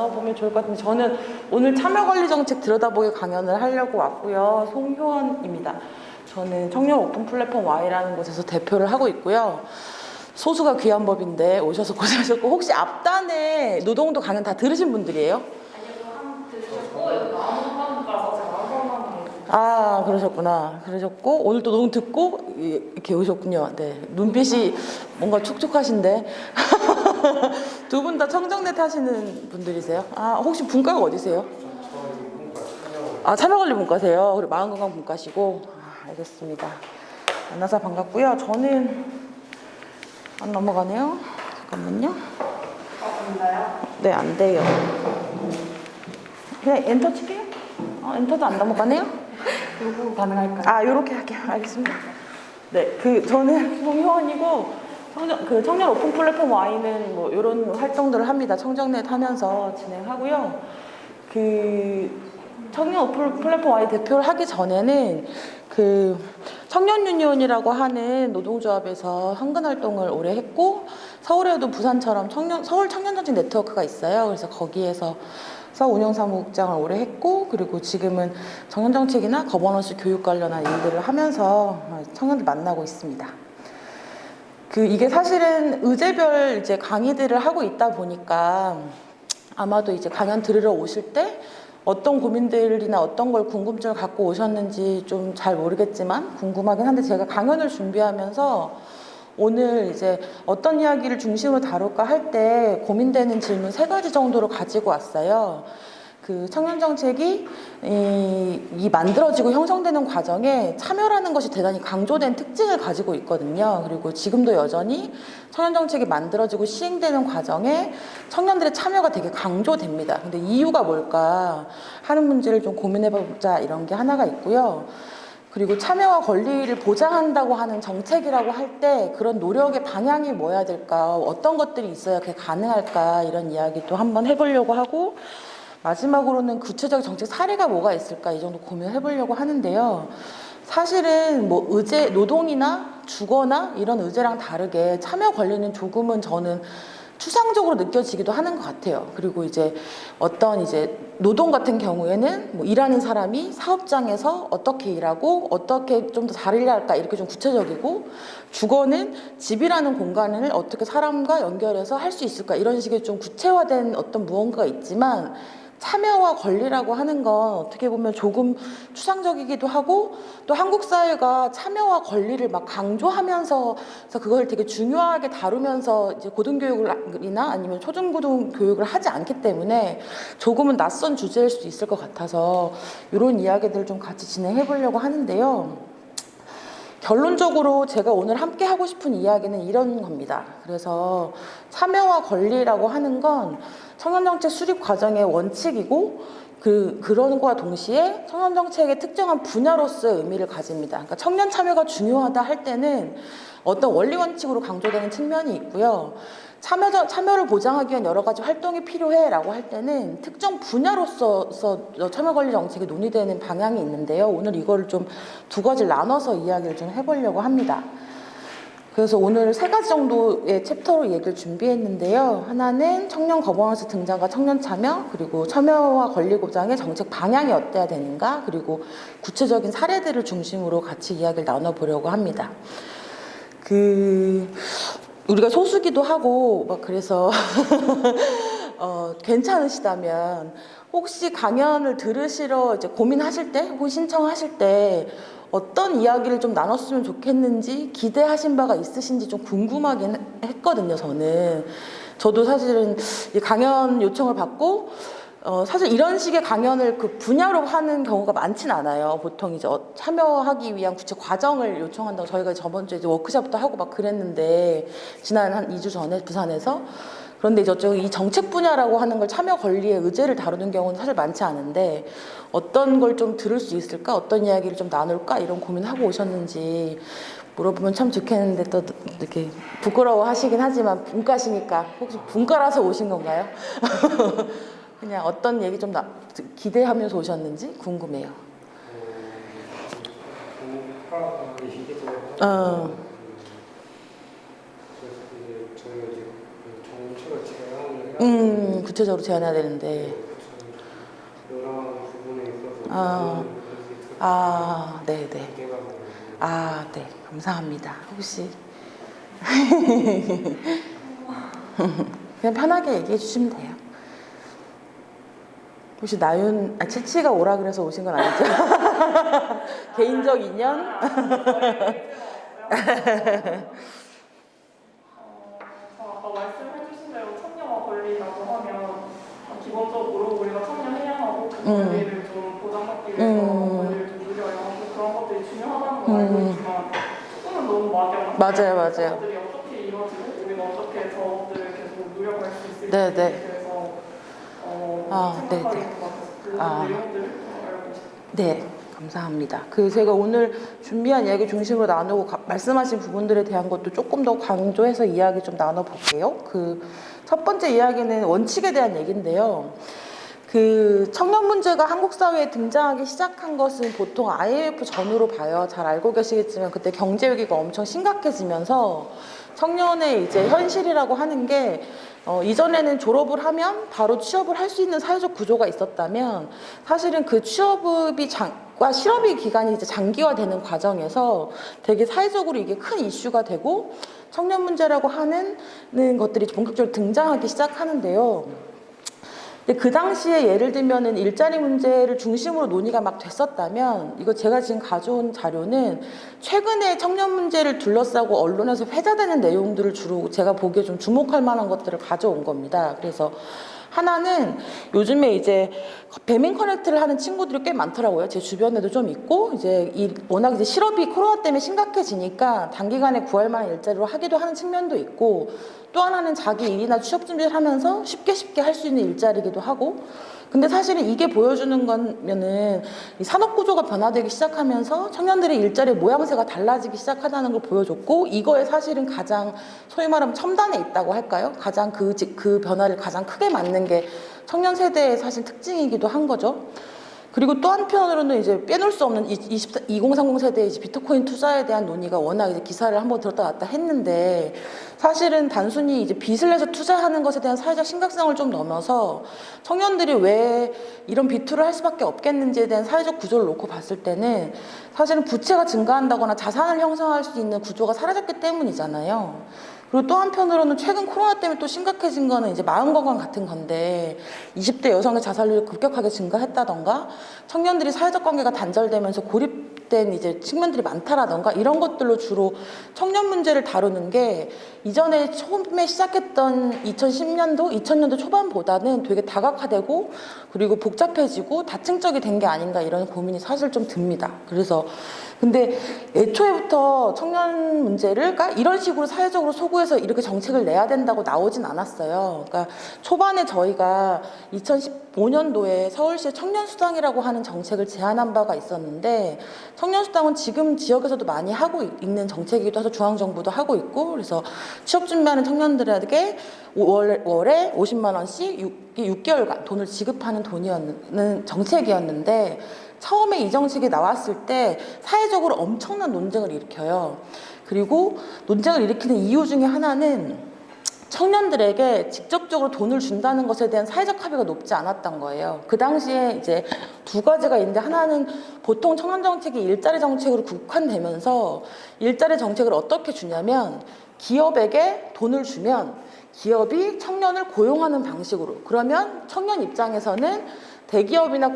나눠보면 좋을 것 같은데, 저는 오늘 참여관리정책 들여다보기 강연을 하려고 왔고요. 송효원입니다. 저는 청년 오픈 플랫폼 Y라는 곳에서 대표를 하고 있고요. 소수가 귀한 법인데 오셔서 고생하셨고, 혹시 앞단에 노동도 강연 다 들으신 분들이에요? 아, 그러셨구나. 그러셨고, 오늘 또 너무 듣고, 이렇게 오셨군요. 네. 눈빛이 뭔가 촉촉하신데. 두 분 다 청정대 타시는 분들이세요? 아, 혹시 분과가 어디세요? 아, 참여관리분과세요. 그리고 마음건강분과시고. 아, 알겠습니다. 만나서 반갑고요. 저는, 안 넘어가네요. 잠깐만요. 네, 안 돼요. 그냥 엔터 칠게요. 엔터도 안 넘어가네요. 요거 가능할까요? 아, 요렇게 할게요. 알겠습니다. 네, 저는 송효원이고, 청년 오픈 플랫폼 Y는 뭐, 요런 활동들을 합니다. 청정넷 하면서 진행하고요. 청년 오픈 플랫폼 Y 대표를 하기 전에는, 청년 유니온이라고 하는 노동조합에서 헌근 활동을 오래 했고, 서울에도 부산처럼 서울 청년정책 네트워크가 있어요. 그래서 거기에서 운영사무국장을 오래 했고, 그리고 지금은 청년정책이나 거버넌스 교육 관련한 일들을 하면서 청년들 만나고 있습니다. 이게 사실은 의제별 이제 강의들을 하고 있다 보니까 아마도 이제 강연 들으러 오실 때 어떤 고민들이나 어떤 걸 궁금증을 갖고 오셨는지 좀 잘 모르겠지만 궁금하긴 한데, 제가 강연을 준비하면서 오늘 이제 어떤 이야기를 중심으로 다룰까 할 때 고민되는 질문 3가지 정도로 가지고 왔어요. 청년정책이 이 만들어지고 형성되는 과정에 참여라는 것이 대단히 강조된 특징을 가지고 있거든요. 그리고 지금도 여전히 청년정책이 만들어지고 시행되는 과정에 청년들의 참여가 되게 강조됩니다. 근데 이유가 뭘까 하는 문제를 좀 고민해보자, 이런 게 하나가 있고요. 그리고 참여와 권리를 보장한다고 하는 정책이라고 할 때 그런 노력의 방향이 뭐야 될까, 어떤 것들이 있어야 그게 가능할까, 이런 이야기도 한번 해보려고 하고, 마지막으로는 구체적 정책 사례가 뭐가 있을까, 이 정도 고민해보려고 하는데요. 사실은 뭐 노동이나 주거나 이런 의제랑 다르게 참여 권리는 조금은 저는 추상적으로 느껴지기도 하는 것 같아요. 그리고 어떤 노동 같은 경우에는 뭐 일하는 사람이 사업장에서 어떻게 일하고 어떻게 좀 더 잘 일해야 할까, 이렇게 좀 구체적이고, 주거는 집이라는 공간을 어떻게 사람과 연결해서 할 수 있을까, 이런 식의 좀 구체화된 어떤 무언가가 있지만, 참여와 권리라고 하는 건 어떻게 보면 조금 추상적이기도 하고, 또 한국 사회가 참여와 권리를 막 강조하면서 그걸 되게 중요하게 다루면서 이제 고등교육이나 아니면 초중고등교육을 하지 않기 때문에 조금은 낯선 주제일 수 있을 것 같아서 이런 이야기들을 좀 같이 진행해 보려고 하는데요. 결론적으로 제가 오늘 함께 하고 싶은 이야기는 이런 겁니다. 그래서 참여와 권리라고 하는 건 청년정책 수립 과정의 원칙이고, 그런 것과 동시에 청년정책의 특정한 분야로서의 의미를 가집니다. 그러니까 청년 참여가 중요하다 할 때는 어떤 원리 원칙으로 강조되는 측면이 있고요. 참여를 보장하기 위한 여러 가지 활동이 필요해라고 할 때는 특정 분야로서 참여관리 정책이 논의되는 방향이 있는데요. 오늘 이거를 좀 2가지를 나눠서 이야기를 좀 해보려고 합니다. 그래서 오늘 3가지 정도의 챕터로 얘기를 준비했는데요. 하나는 청년 거버넌스 등장과 청년 참여, 그리고 참여와 권리 보장의 정책 방향이 어때야 되는가, 그리고 구체적인 사례들을 중심으로 같이 이야기를 나눠보려고 합니다. 우리가 소수기도 하고 막 그래서 괜찮으시다면 혹시 강연을 들으시러 고민하실 때 혹은 신청하실 때 어떤 이야기를 좀 나눴으면 좋겠는지 기대하신 바가 있으신지 좀 궁금하긴 했거든요. 저도 사실은 이 강연 요청을 받고 사실 이런 식의 강연을 분야로 하는 경우가 많진 않아요. 보통 참여하기 위한 구체 과정을 요청한다고, 저희가 저번 주에 워크숍도 하고 막 그랬는데, 지난 한 2주 전에 부산에서. 그런데 이 정책 분야라고 하는 걸 참여 권리의 의제를 다루는 경우는 사실 많지 않은데, 어떤 걸 좀 들을 수 있을까, 어떤 이야기를 좀 나눌까, 이런 고민하고 오셨는지 물어보면 참 좋겠는데, 또 이렇게 부끄러워 하시긴 하지만 분과시니까 혹시 분과라서 오신 건가요? 그냥 어떤 얘기 좀 기대하면서 오셨는지 궁금해요. 구체적으로 제안해야 되는데. 여러 부분에 있어서 아, 네네. 기대가 네. 감사합니다. 혹시 그냥 편하게 얘기해 주시면 돼요. 혹시 치치가 오라 그래서 오신 건 아니죠? 개인적 인연? 아까 말씀해주신 대로 청년화 권리라고 하면 기본적으로 우리가 청년 해양하고 그 권리를 좀 보장받기 위해서 권리를 좀 누려야 하고 그런 것들이 중요하다는 건 알고 있지만 조금은 너무 막연한 맞아요. 것들이 어떻게 이루어지고 우리가 어떻게 저것들을 계속 누려갈 수 있을지 네네. 대해서 생각하게 네네. 된 것 같아서 그 내용들을 알고 싶어요. 네, 감사합니다. 제가 오늘 준비한 이야기 중심으로 나누고 말씀하신 부분들에 대한 것도 조금 더 강조해서 이야기 좀 나눠볼게요. 첫 번째 이야기는 원칙에 대한 얘기인데요. 청년 문제가 한국 사회에 등장하기 시작한 것은 보통 IMF 전후로 봐요. 잘 알고 계시겠지만 그때 경제 위기가 엄청 심각해지면서 청년의 이제 현실이라고 하는 게 이전에는 졸업을 하면 바로 취업을 할 수 있는 사회적 구조가 있었다면 사실은 그 취업과 실업이 기간이 이제 장기화되는 과정에서 되게 사회적으로 이게 큰 이슈가 되고 청년 문제라고 하는 것들이 본격적으로 등장하기 시작하는데요. 근데 그 당시에 예를 들면은 일자리 문제를 중심으로 논의가 막 됐었다면 이거 제가 지금 가져온 자료는 최근에 청년 문제를 둘러싸고 언론에서 회자되는 내용들을 주로 제가 보기에 좀 주목할 만한 것들을 가져온 겁니다. 그래서 하나는 요즘에 이제 배민 커넥트를 하는 친구들이 꽤 많더라고요. 제 주변에도 좀 있고 이제 워낙 이제 실업이 코로나 때문에 심각해지니까 단기간에 구할 만한 일자리로 하기도 하는 측면도 있고 또 하나는 자기 일이나 취업 준비를 하면서 쉽게 할 수 있는 일자리이기도 하고 근데 사실은 이게 보여주는 거면은 이 산업 구조가 변화되기 시작하면서 청년들의 일자리 모양새가 달라지기 시작하다는 걸 보여줬고 이거에 사실은 가장 소위 말하면 첨단에 있다고 할까요? 가장 그 변화를 가장 크게 맞는 게 청년 세대의 사실 특징이기도 한 거죠. 그리고 또 한편으로는 이제 빼놓을 수 없는 2030 세대의 이제 비트코인 투자에 대한 논의가 워낙 이제 기사를 한번 들었다 놨다 했는데 사실은 단순히 이제 빚을 내서 투자하는 것에 대한 사회적 심각성을 좀 넘어서 청년들이 왜 이런 비투를 할 수밖에 없겠는지에 대한 사회적 구조를 놓고 봤을 때는 사실은 부채가 증가한다거나 자산을 형성할 수 있는 구조가 사라졌기 때문이잖아요. 그리고 또 한편으로는 최근 코로나 때문에 또 심각해진 거는 이제 마음건강 같은 건데 20대 여성의 자살률이 급격하게 증가했다던가 청년들이 사회적 관계가 단절되면서 고립된 이제 측면들이 많다라던가 이런 것들로 주로 청년 문제를 다루는 게 이전에 처음에 시작했던 2010년도, 2000년도 초반보다는 되게 다각화되고 그리고 복잡해지고 다층적이 된 게 아닌가 이런 고민이 사실 좀 듭니다. 그래서 근데 애초에부터 청년 문제를 이런 식으로 사회적으로 소구해서 이렇게 정책을 내야 된다고 나오진 않았어요. 그러니까 초반에 저희가 2015년도에 서울시의 청년수당이라고 하는 정책을 제안한 바가 있었는데 청년수당은 지금 지역에서도 많이 하고 있는 정책이기도 해서 중앙정부도 하고 있고 그래서 취업 준비하는 청년들에게 월에 50만 원씩 6개월간 돈을 지급하는 정책이었는데 처음에 이 정책이 나왔을 때 사회적으로 엄청난 논쟁을 일으켜요. 그리고 논쟁을 일으키는 이유 중에 하나는 청년들에게 직접적으로 돈을 준다는 것에 대한 사회적 합의가 높지 않았던 거예요. 그 당시에 이제 두 가지가 있는데 하나는 보통 청년 정책이 일자리 정책으로 국한되면서 일자리 정책을 어떻게 주냐면 기업에게 돈을 주면 기업이 청년을 고용하는 방식으로 그러면 청년 입장에서는 대기업이나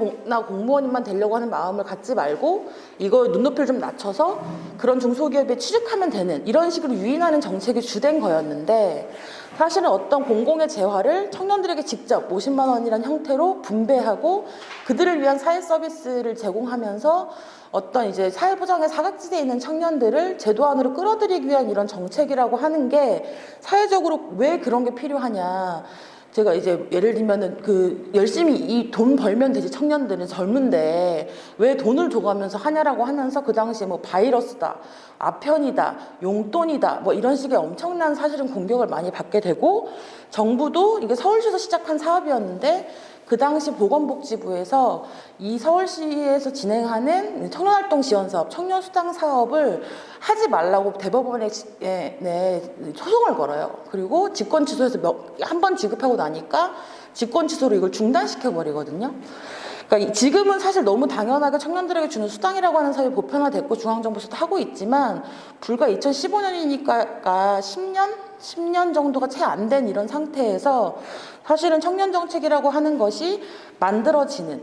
공무원만 되려고 하는 마음을 갖지 말고 이거 눈높이를 좀 낮춰서 그런 중소기업에 취직하면 되는 이런 식으로 유인하는 정책이 주된 거였는데 사실은 어떤 공공의 재화를 청년들에게 직접 50만 원이라는 형태로 분배하고 그들을 위한 사회 서비스를 제공하면서 어떤 이제 사회보장의 사각지대에 있는 청년들을 제도 안으로 끌어들이기 위한 이런 정책이라고 하는 게 사회적으로 왜 그런 게 필요하냐. 제가 이제 예를 들면은 열심히 이 돈 벌면 되지 청년들은 젊은데 왜 돈을 줘가면서 하냐라고 하면서 그 당시에 뭐 바이러스다, 아편이다, 용돈이다 뭐 이런 식의 엄청난 사실은 공격을 많이 받게 되고 정부도 이게 서울시에서 시작한 사업이었는데 그 당시 보건복지부에서 이 서울시에서 진행하는 청년활동 지원 사업, 청년수당 사업을 하지 말라고 대법원에 소송을 걸어요. 그리고 직권 취소해서 한 번 지급하고 나니까 직권 취소로 이걸 중단시켜 버리거든요. 그러니까 지금은 사실 너무 당연하게 청년들에게 주는 수당이라고 하는 사업이 보편화됐고 중앙정부에서도 하고 있지만 불과 2015년이니까 10년 정도가 채 안 된 이런 상태에서 사실은 청년 정책이라고 하는 것이 만들어지는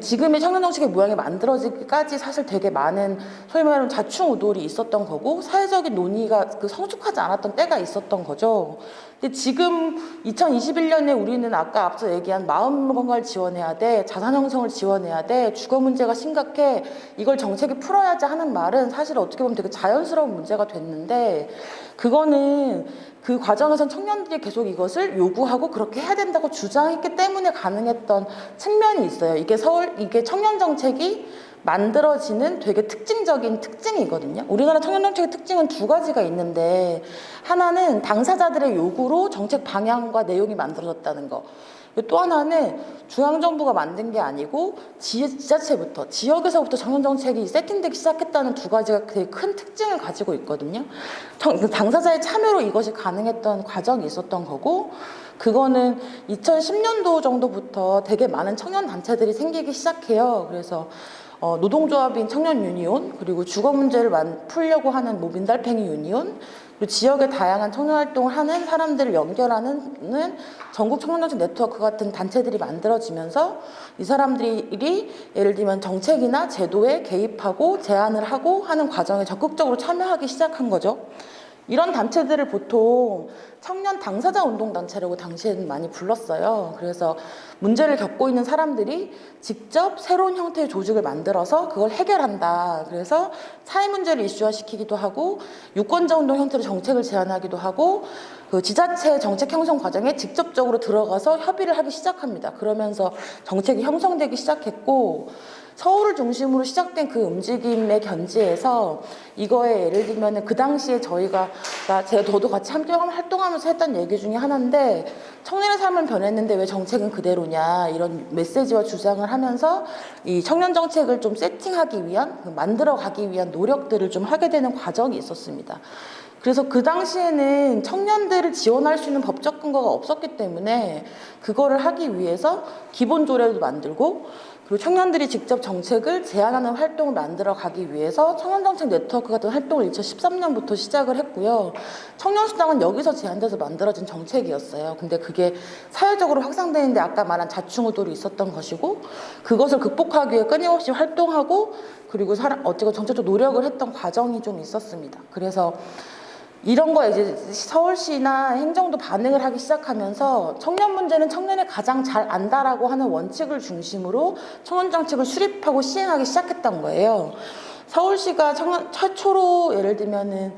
지금의 청년 정책의 모양이 만들어지기까지 사실 되게 많은 소위 말하는 자충우돌이 있었던 거고 사회적인 논의가 성숙하지 않았던 때가 있었던 거죠. 근데 지금 2021년에 우리는 아까 앞서 얘기한 마음 건강을 지원해야 돼, 자산 형성을 지원해야 돼, 주거 문제가 심각해, 이걸 정책이 풀어야지 하는 말은 사실 어떻게 보면 되게 자연스러운 문제가 됐는데 그거는 그 과정에선 청년들이 계속 이것을 요구하고 그렇게 해야 된다고 주장했기 때문에 가능했던 측면이 있어요. 이게 청년 정책이 만들어지는 되게 특징적인 특징이거든요. 우리나라 청년 정책의 특징은 두 가지가 있는데 하나는 당사자들의 요구로 정책 방향과 내용이 만들어졌다는 거. 또 하나는 중앙정부가 만든 게 아니고 지자체부터, 지역에서부터 청년정책이 세팅되기 시작했다는 두 가지가 되게 큰 특징을 가지고 있거든요. 당사자의 참여로 이것이 가능했던 과정이 있었던 거고 그거는 2010년도 정도부터 되게 많은 청년단체들이 생기기 시작해요. 그래서 노동조합인 청년 유니온, 그리고 주거 문제를 풀려고 하는 민달팽이 유니온, 그리고 지역의 다양한 청년 활동을 하는 사람들을 연결하는 전국 청년정책 네트워크 같은 단체들이 만들어지면서 이 사람들이 예를 들면 정책이나 제도에 개입하고 제안을 하고 하는 과정에 적극적으로 참여하기 시작한 거죠. 이런 단체들을 보통 청년 당사자 운동단체라고 당시에는 많이 불렀어요. 그래서 문제를 겪고 있는 사람들이 직접 새로운 형태의 조직을 만들어서 그걸 해결한다. 그래서 사회 문제를 이슈화시키기도 하고 유권자 운동 형태로 정책을 제안하기도 하고 그 지자체 정책 형성 과정에 직접적으로 들어가서 협의를 하기 시작합니다. 그러면서 정책이 형성되기 시작했고 서울을 중심으로 시작된 그 움직임의 견지에서 이거에 예를 들면 그 당시에 저도 같이 함께 활동하면서 했던 얘기 중에 하나인데 청년의 삶은 변했는데 왜 정책은 그대로냐 이런 메시지와 주장을 하면서 이 청년 정책을 좀 세팅하기 위한 만들어가기 위한 노력들을 좀 하게 되는 과정이 있었습니다. 그래서 그 당시에는 청년들을 지원할 수 있는 법적 근거가 없었기 때문에 그거를 하기 위해서 기본 조례도 만들고 그리고 청년들이 직접 정책을 제안하는 활동을 만들어 가기 위해서 청년정책 네트워크 같은 활동을 2013년부터 시작을 했고요. 청년수당은 여기서 제안돼서 만들어진 정책이었어요. 근데 그게 사회적으로 확산되는데 아까 말한 자충우돌이 있었던 것이고 그것을 극복하기 위해 끊임없이 활동하고 그리고 어쨌든 정책적 노력을 했던 과정이 좀 있었습니다. 그래서 이런 거에 이제 서울시나 행정도 반응을 하기 시작하면서 청년 문제는 청년이 가장 잘 안다라고 하는 원칙을 중심으로 청년 정책을 수립하고 시행하기 시작했던 거예요. 서울시가 최초로 예를 들면은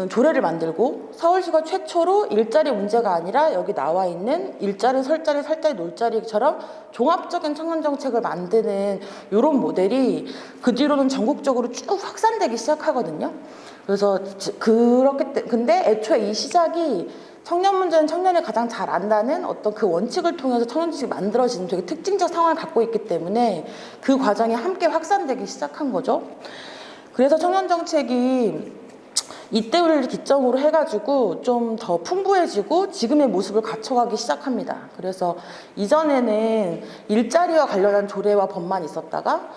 조례를 만들고 서울시가 최초로 일자리 문제가 아니라 여기 나와 있는 일자리, 설자리, 살자리, 놀자리처럼 종합적인 청년 정책을 만드는 이런 모델이 그 뒤로는 전국적으로 쭉 확산되기 시작하거든요. 그래서 근데 애초에 이 시작이 청년 문제는 청년이 가장 잘 안다는 어떤 그 원칙을 통해서 청년 정책이 만들어지는 되게 특징적 상황을 갖고 있기 때문에 그 과정이 함께 확산되기 시작한 거죠. 그래서 청년 정책이 이때를 기점으로 해가지고 좀 더 풍부해지고 지금의 모습을 갖춰가기 시작합니다. 그래서 이전에는 일자리와 관련한 조례와 법만 있었다가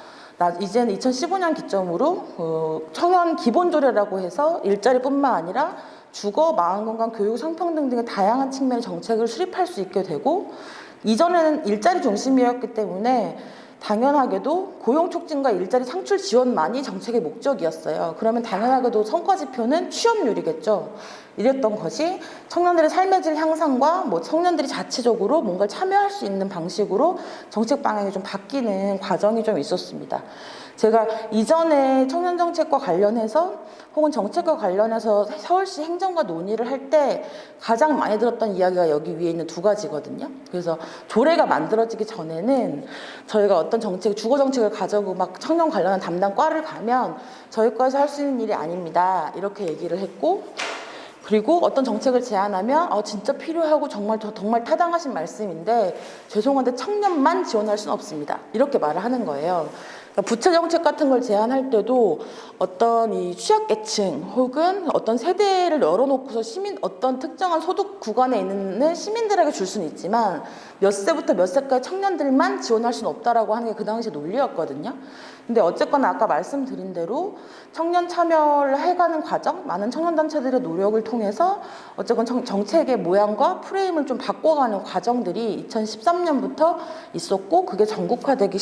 이제는 2015년 기점으로 청년 기본조례라고 해서 일자리뿐만 아니라 주거, 마음건강, 교육, 성평등 등의 다양한 측면의 정책을 수립할 수 있게 되고 이전에는 일자리 중심이었기 때문에 당연하게도 고용 촉진과 일자리 창출 지원만이 정책의 목적이었어요. 그러면 당연하게도 성과 지표는 취업률이겠죠. 이랬던 것이 청년들의 삶의 질 향상과 청년들이 자체적으로 뭔가 참여할 수 있는 방식으로 정책 방향이 좀 바뀌는 과정이 좀 있었습니다. 제가 이전에 청년 정책과 관련해서 혹은 정책과 관련해서 서울시 행정과 논의를 할 때 가장 많이 들었던 이야기가 여기 위에 있는 두 가지거든요. 그래서 조례가 만들어지기 전에는 저희가 어떤 주거 정책을 가지고 막 청년 관련한 담당 과를 가면 저희 과에서 할 수 있는 일이 아닙니다. 이렇게 얘기를 했고 그리고 어떤 정책을 제안하면 진짜 필요하고 정말 타당하신 말씀인데 죄송한데 청년만 지원할 수는 없습니다. 이렇게 말을 하는 거예요. 그러니까 부채 정책 같은 걸 제안할 때도 어떤 이 취약계층 혹은 어떤 세대를 열어놓고서 어떤 특정한 소득 구간에 있는 시민들에게 줄 수는 있지만 몇 세부터 몇 세까지 청년들만 지원할 수는 없다라고 하는 게 그 당시 논리였거든요. 근데 어쨌거나 아까 말씀드린 대로 청년 참여를 해가는 과정, 많은 청년단체들의 노력을 통해서 어쨌건 정책의 모양과 프레임을 좀 바꿔가는 과정들이 2013년부터 있었고, 그게 전국화되기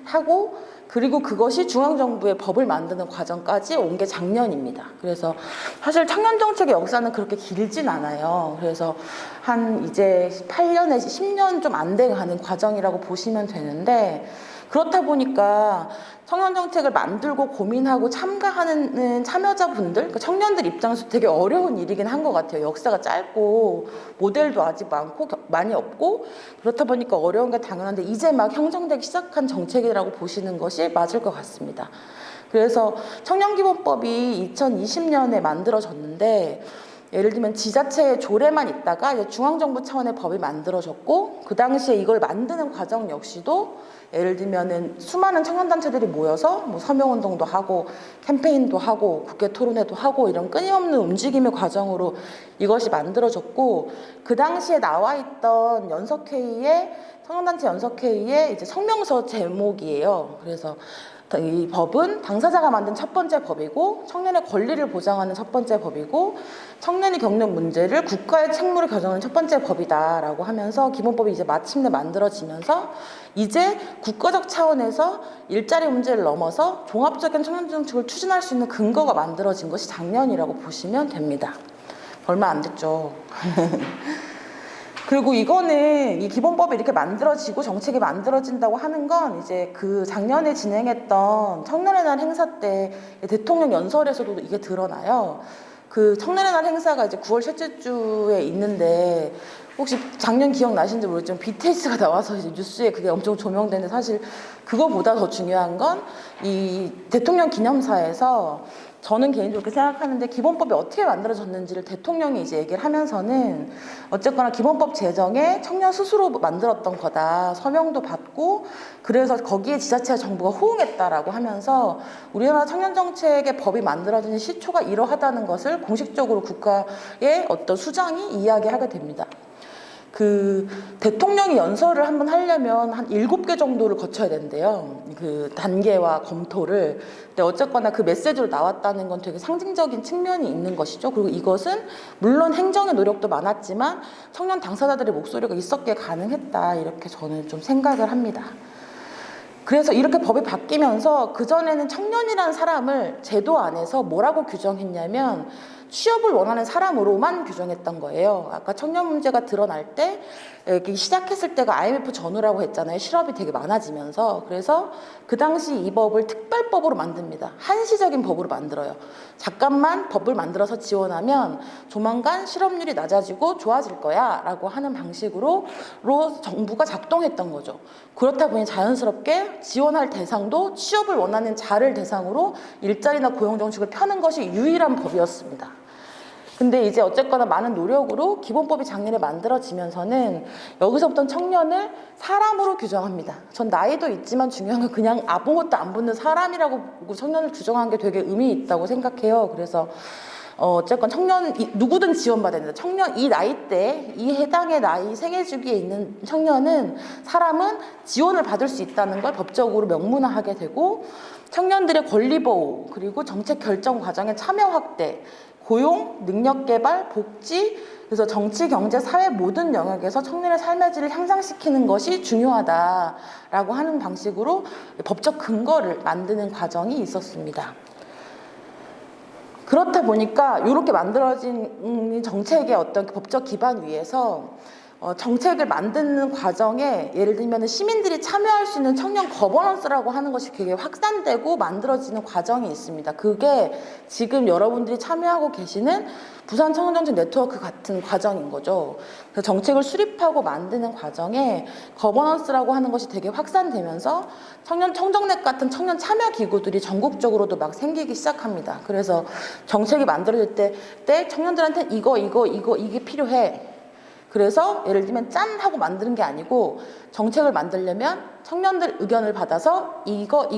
하고, 그리고 그것이 중앙정부의 법을 만드는 과정까지 온 게 작년입니다. 그래서 사실 청년정책의 역사는 그렇게 길진 않아요. 그래서 한 이제 8년 내지 10년 좀 안 돼 가는 과정이라고 보시면 되는데, 그렇다 보니까 청년정책을 만들고 고민하고 참가하는 참여자분들, 그러니까 청년들 입장에서 되게 어려운 일이긴 한 것 같아요. 역사가 짧고 모델도 아직 많이 없고, 그렇다 보니까 어려운 게 당연한데 이제 막 형성되기 시작한 정책이라고 보시는 것이 맞을 것 같습니다. 그래서 청년기본법이 2020년에 만들어졌는데, 예를 들면 지자체의 조례만 있다가 이제 중앙정부 차원의 법이 만들어졌고, 그 당시에 이걸 만드는 과정 역시도 예를 들면은 수많은 청년단체들이 모여서 뭐 서명운동도 하고 캠페인도 하고 국회 토론회도 하고 이런 끊임없는 움직임의 과정으로 이것이 만들어졌고, 그 당시에 나와 있던 청년단체 연석회의의 이제 성명서 제목이에요. 그래서 이 법은 당사자가 만든 첫 번째 법이고, 청년의 권리를 보장하는 첫 번째 법이고, 청년이 겪는 문제를 국가의 책무로 규정하는 첫 번째 법이다라고 하면서 기본법이 이제 마침내 만들어지면서 이제 국가적 차원에서 일자리 문제를 넘어서 종합적인 청년 정책을 추진할 수 있는 근거가 만들어진 것이 작년이라고 보시면 됩니다. 얼마 안 됐죠. 그리고 이 기본법이 이렇게 만들어지고 정책이 만들어진다고 하는 건 이제 그 작년에 진행했던 청년의 날 행사 때 대통령 연설에서도 이게 드러나요. 그 청년의 날 행사가 이제 9월 셋째 주에 있는데, 혹시 작년 기억나시는지 모르겠지만 BTS가 나와서 이제 뉴스에 그게 엄청 조명되는데, 사실 그거보다 더 중요한 건 이 대통령 기념사에서 저는 개인적으로 그렇게 생각하는데, 기본법이 어떻게 만들어졌는지를 대통령이 이제 얘기를 하면서는 어쨌거나 기본법 제정에 청년 스스로 만들었던 거다, 서명도 받고, 그래서 거기에 지자체와 정부가 호응했다라고 하면서 우리나라 청년정책의 법이 만들어진 시초가 이러하다는 것을 공식적으로 국가의 어떤 수장이 이야기하게 됩니다. 그 대통령이 연설을 한번 하려면 한 7개 정도를 거쳐야 된대요. 그 단계와 검토를. 근데 어쨌거나 그 메시지로 나왔다는 건 되게 상징적인 측면이 있는 것이죠. 그리고 이것은 물론 행정의 노력도 많았지만 청년 당사자들의 목소리가 있었기에 가능했다, 이렇게 저는 좀 생각을 합니다. 그래서 이렇게 법이 바뀌면서 그전에는 청년이라는 사람을 제도 안에서 뭐라고 규정했냐면 취업을 원하는 사람으로만 규정했던 거예요. 아까 청년 문제가 드러날 때 시작했을 때가 IMF 전후라고 했잖아요. 실업이 되게 많아지면서. 그래서 그 당시 이 법을 특별법으로 만듭니다. 한시적인 법으로 만들어요. 잠깐만 법을 만들어서 지원하면 조만간 실업률이 낮아지고 좋아질 거야 라고 하는 방식으로 정부가 작동했던 거죠. 그렇다 보니 자연스럽게 지원할 대상도 취업을 원하는 자를 대상으로 일자리나 고용정책을 펴는 것이 유일한 법이었습니다. 근데 이제 어쨌거나 많은 노력으로 기본법이 작년에 만들어지면서는 여기서부터 청년을 사람으로 규정합니다. 전 나이도 있지만 중요한 건 그냥 아무것도 안 붙는 사람이라고 보고 청년을 규정한 게 되게 의미 있다고 생각해요. 그래서 어쨌건 청년 누구든 지원받아야 된다. 청년 이 나이대, 이 해당의 나이 생애주기에 있는 청년은 사람은 지원을 받을 수 있다는 걸 법적으로 명문화하게 되고, 청년들의 권리 보호, 그리고 정책 결정 과정의 참여 확대, 고용, 능력 개발, 복지, 그래서 정치, 경제, 사회 모든 영역에서 청년의 삶의 질을 향상시키는 것이 중요하다라고 하는 방식으로 법적 근거를 만드는 과정이 있었습니다. 그렇다 보니까 이렇게 만들어진 정책의 어떤 법적 기반 위에서 정책을 만드는 과정에 예를 들면 시민들이 참여할 수 있는 청년 거버넌스라고 하는 것이 되게 확산되고 만들어지는 과정이 있습니다. 그게 지금 여러분들이 참여하고 계시는 부산 청년정책 네트워크 같은 과정인 거죠. 그래서 정책을 수립하고 만드는 과정에 거버넌스라고 하는 것이 되게 확산되면서 청정net 같은 청년 참여 기구들이 전국적으로도 막 생기기 시작합니다. 그래서 정책이 만들어질 때 청년들한테 이게 필요해. 그래서 예를 들면 짠 하고 만드는 게 아니고, 정책을 만들려면 청년들 의견을 받아서 이거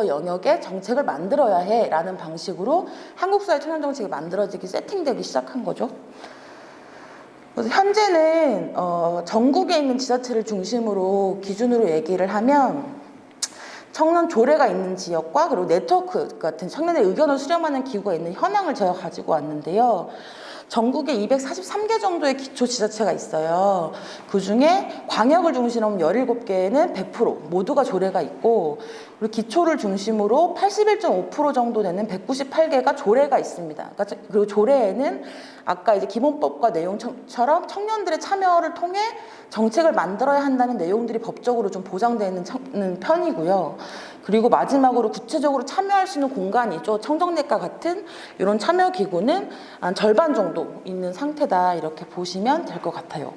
영역에 정책을 만들어야 해 라는 방식으로 한국 사회 청년 정책이 만들어지기 세팅되기 시작한 거죠. 그래서 현재는 전국에 있는 지자체를 중심으로 기준으로 얘기를 하면 청년 조례가 있는 지역과 그리고 네트워크 같은 청년의 의견을 수렴하는 기구가 있는 현황을 제가 가지고 왔는데요. 전국에 243개 정도의 기초지자체가 있어요. 그중에 광역을 중심으로 17개는 100% 모두가 조례가 있고, 그리고 기초를 중심으로 81.5% 정도 되는 198개가 조례가 있습니다. 그리고 조례에는 아까 이제 기본법과 내용처럼 청년들의 참여를 통해 정책을 만들어야 한다는 내용들이 법적으로 좀 보장되어 있는 편이고요. 그리고 마지막으로 구체적으로 참여할 수 있는 공간이죠. 청정넷과 같은 이런 참여 기구는 한 절반 정도 있는 상태다, 이렇게 보시면 될 것 같아요.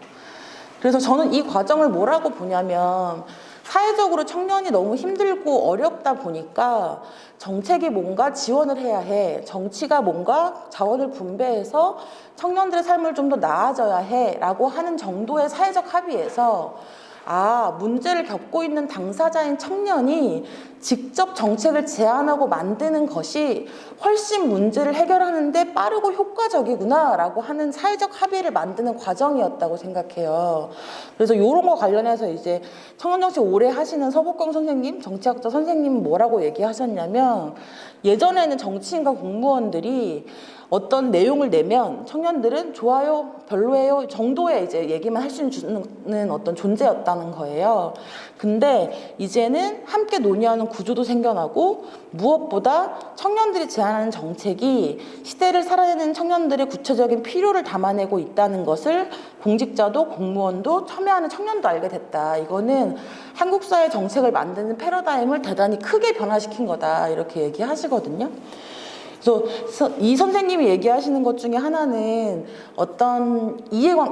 그래서 저는 이 과정을 뭐라고 보냐면, 사회적으로 청년이 너무 힘들고 어렵다 보니까 정책이 뭔가 지원을 해야 해, 정치가 뭔가 자원을 분배해서 청년들의 삶을 좀 더 나아져야 해 라고 하는 정도의 사회적 합의에서, 문제를 겪고 있는 당사자인 청년이 직접 정책을 제안하고 만드는 것이 훨씬 문제를 해결하는 데 빠르고 효과적이구나 라고 하는 사회적 합의를 만드는 과정이었다고 생각해요. 그래서 이런 거 관련해서 이제 청년정치 오래 하시는 서복광 선생님, 정치학자 선생님은 뭐라고 얘기하셨냐면, 예전에는 정치인과 공무원들이 어떤 내용을 내면 청년들은 좋아요, 별로예요 정도의 이제 얘기만 할 수 있는 어떤 존재였다는 거예요. 근데 이제는 함께 논의하는 구조도 생겨나고, 무엇보다 청년들이 제안하는 정책이 시대를 살아내는 청년들의 구체적인 필요를 담아내고 있다는 것을 공직자도 공무원도 참여하는 청년도 알게 됐다. 이거는 한국 사회 정책을 만드는 패러다임을 대단히 크게 변화시킨 거다, 이렇게 얘기하시거든요. 그래서 이 선생님이 얘기하시는 것 중에 하나는 어떤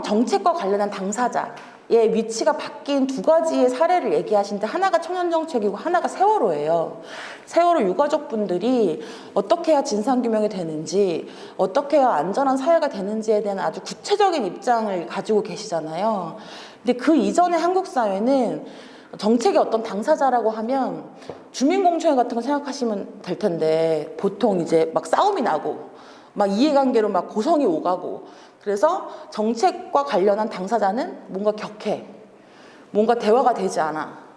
정책과 관련한 당사자의 위치가 바뀐 두 가지의 사례를 얘기하시는데, 하나가 청년정책이고 하나가 세월호예요. 세월호 유가족분들이 어떻게 해야 진상규명이 되는지, 어떻게 해야 안전한 사회가 되는지에 대한 아주 구체적인 입장을 가지고 계시잖아요. 근데 그 이전의 한국 사회는 정책의 어떤 당사자라고 하면 주민공청회 같은 거 생각하시면 될 텐데, 보통 이제 막 싸움이 나고 막 이해관계로 막 고성이 오가고, 그래서 정책과 관련한 당사자는 뭔가 격해, 뭔가 대화가 되지 않아,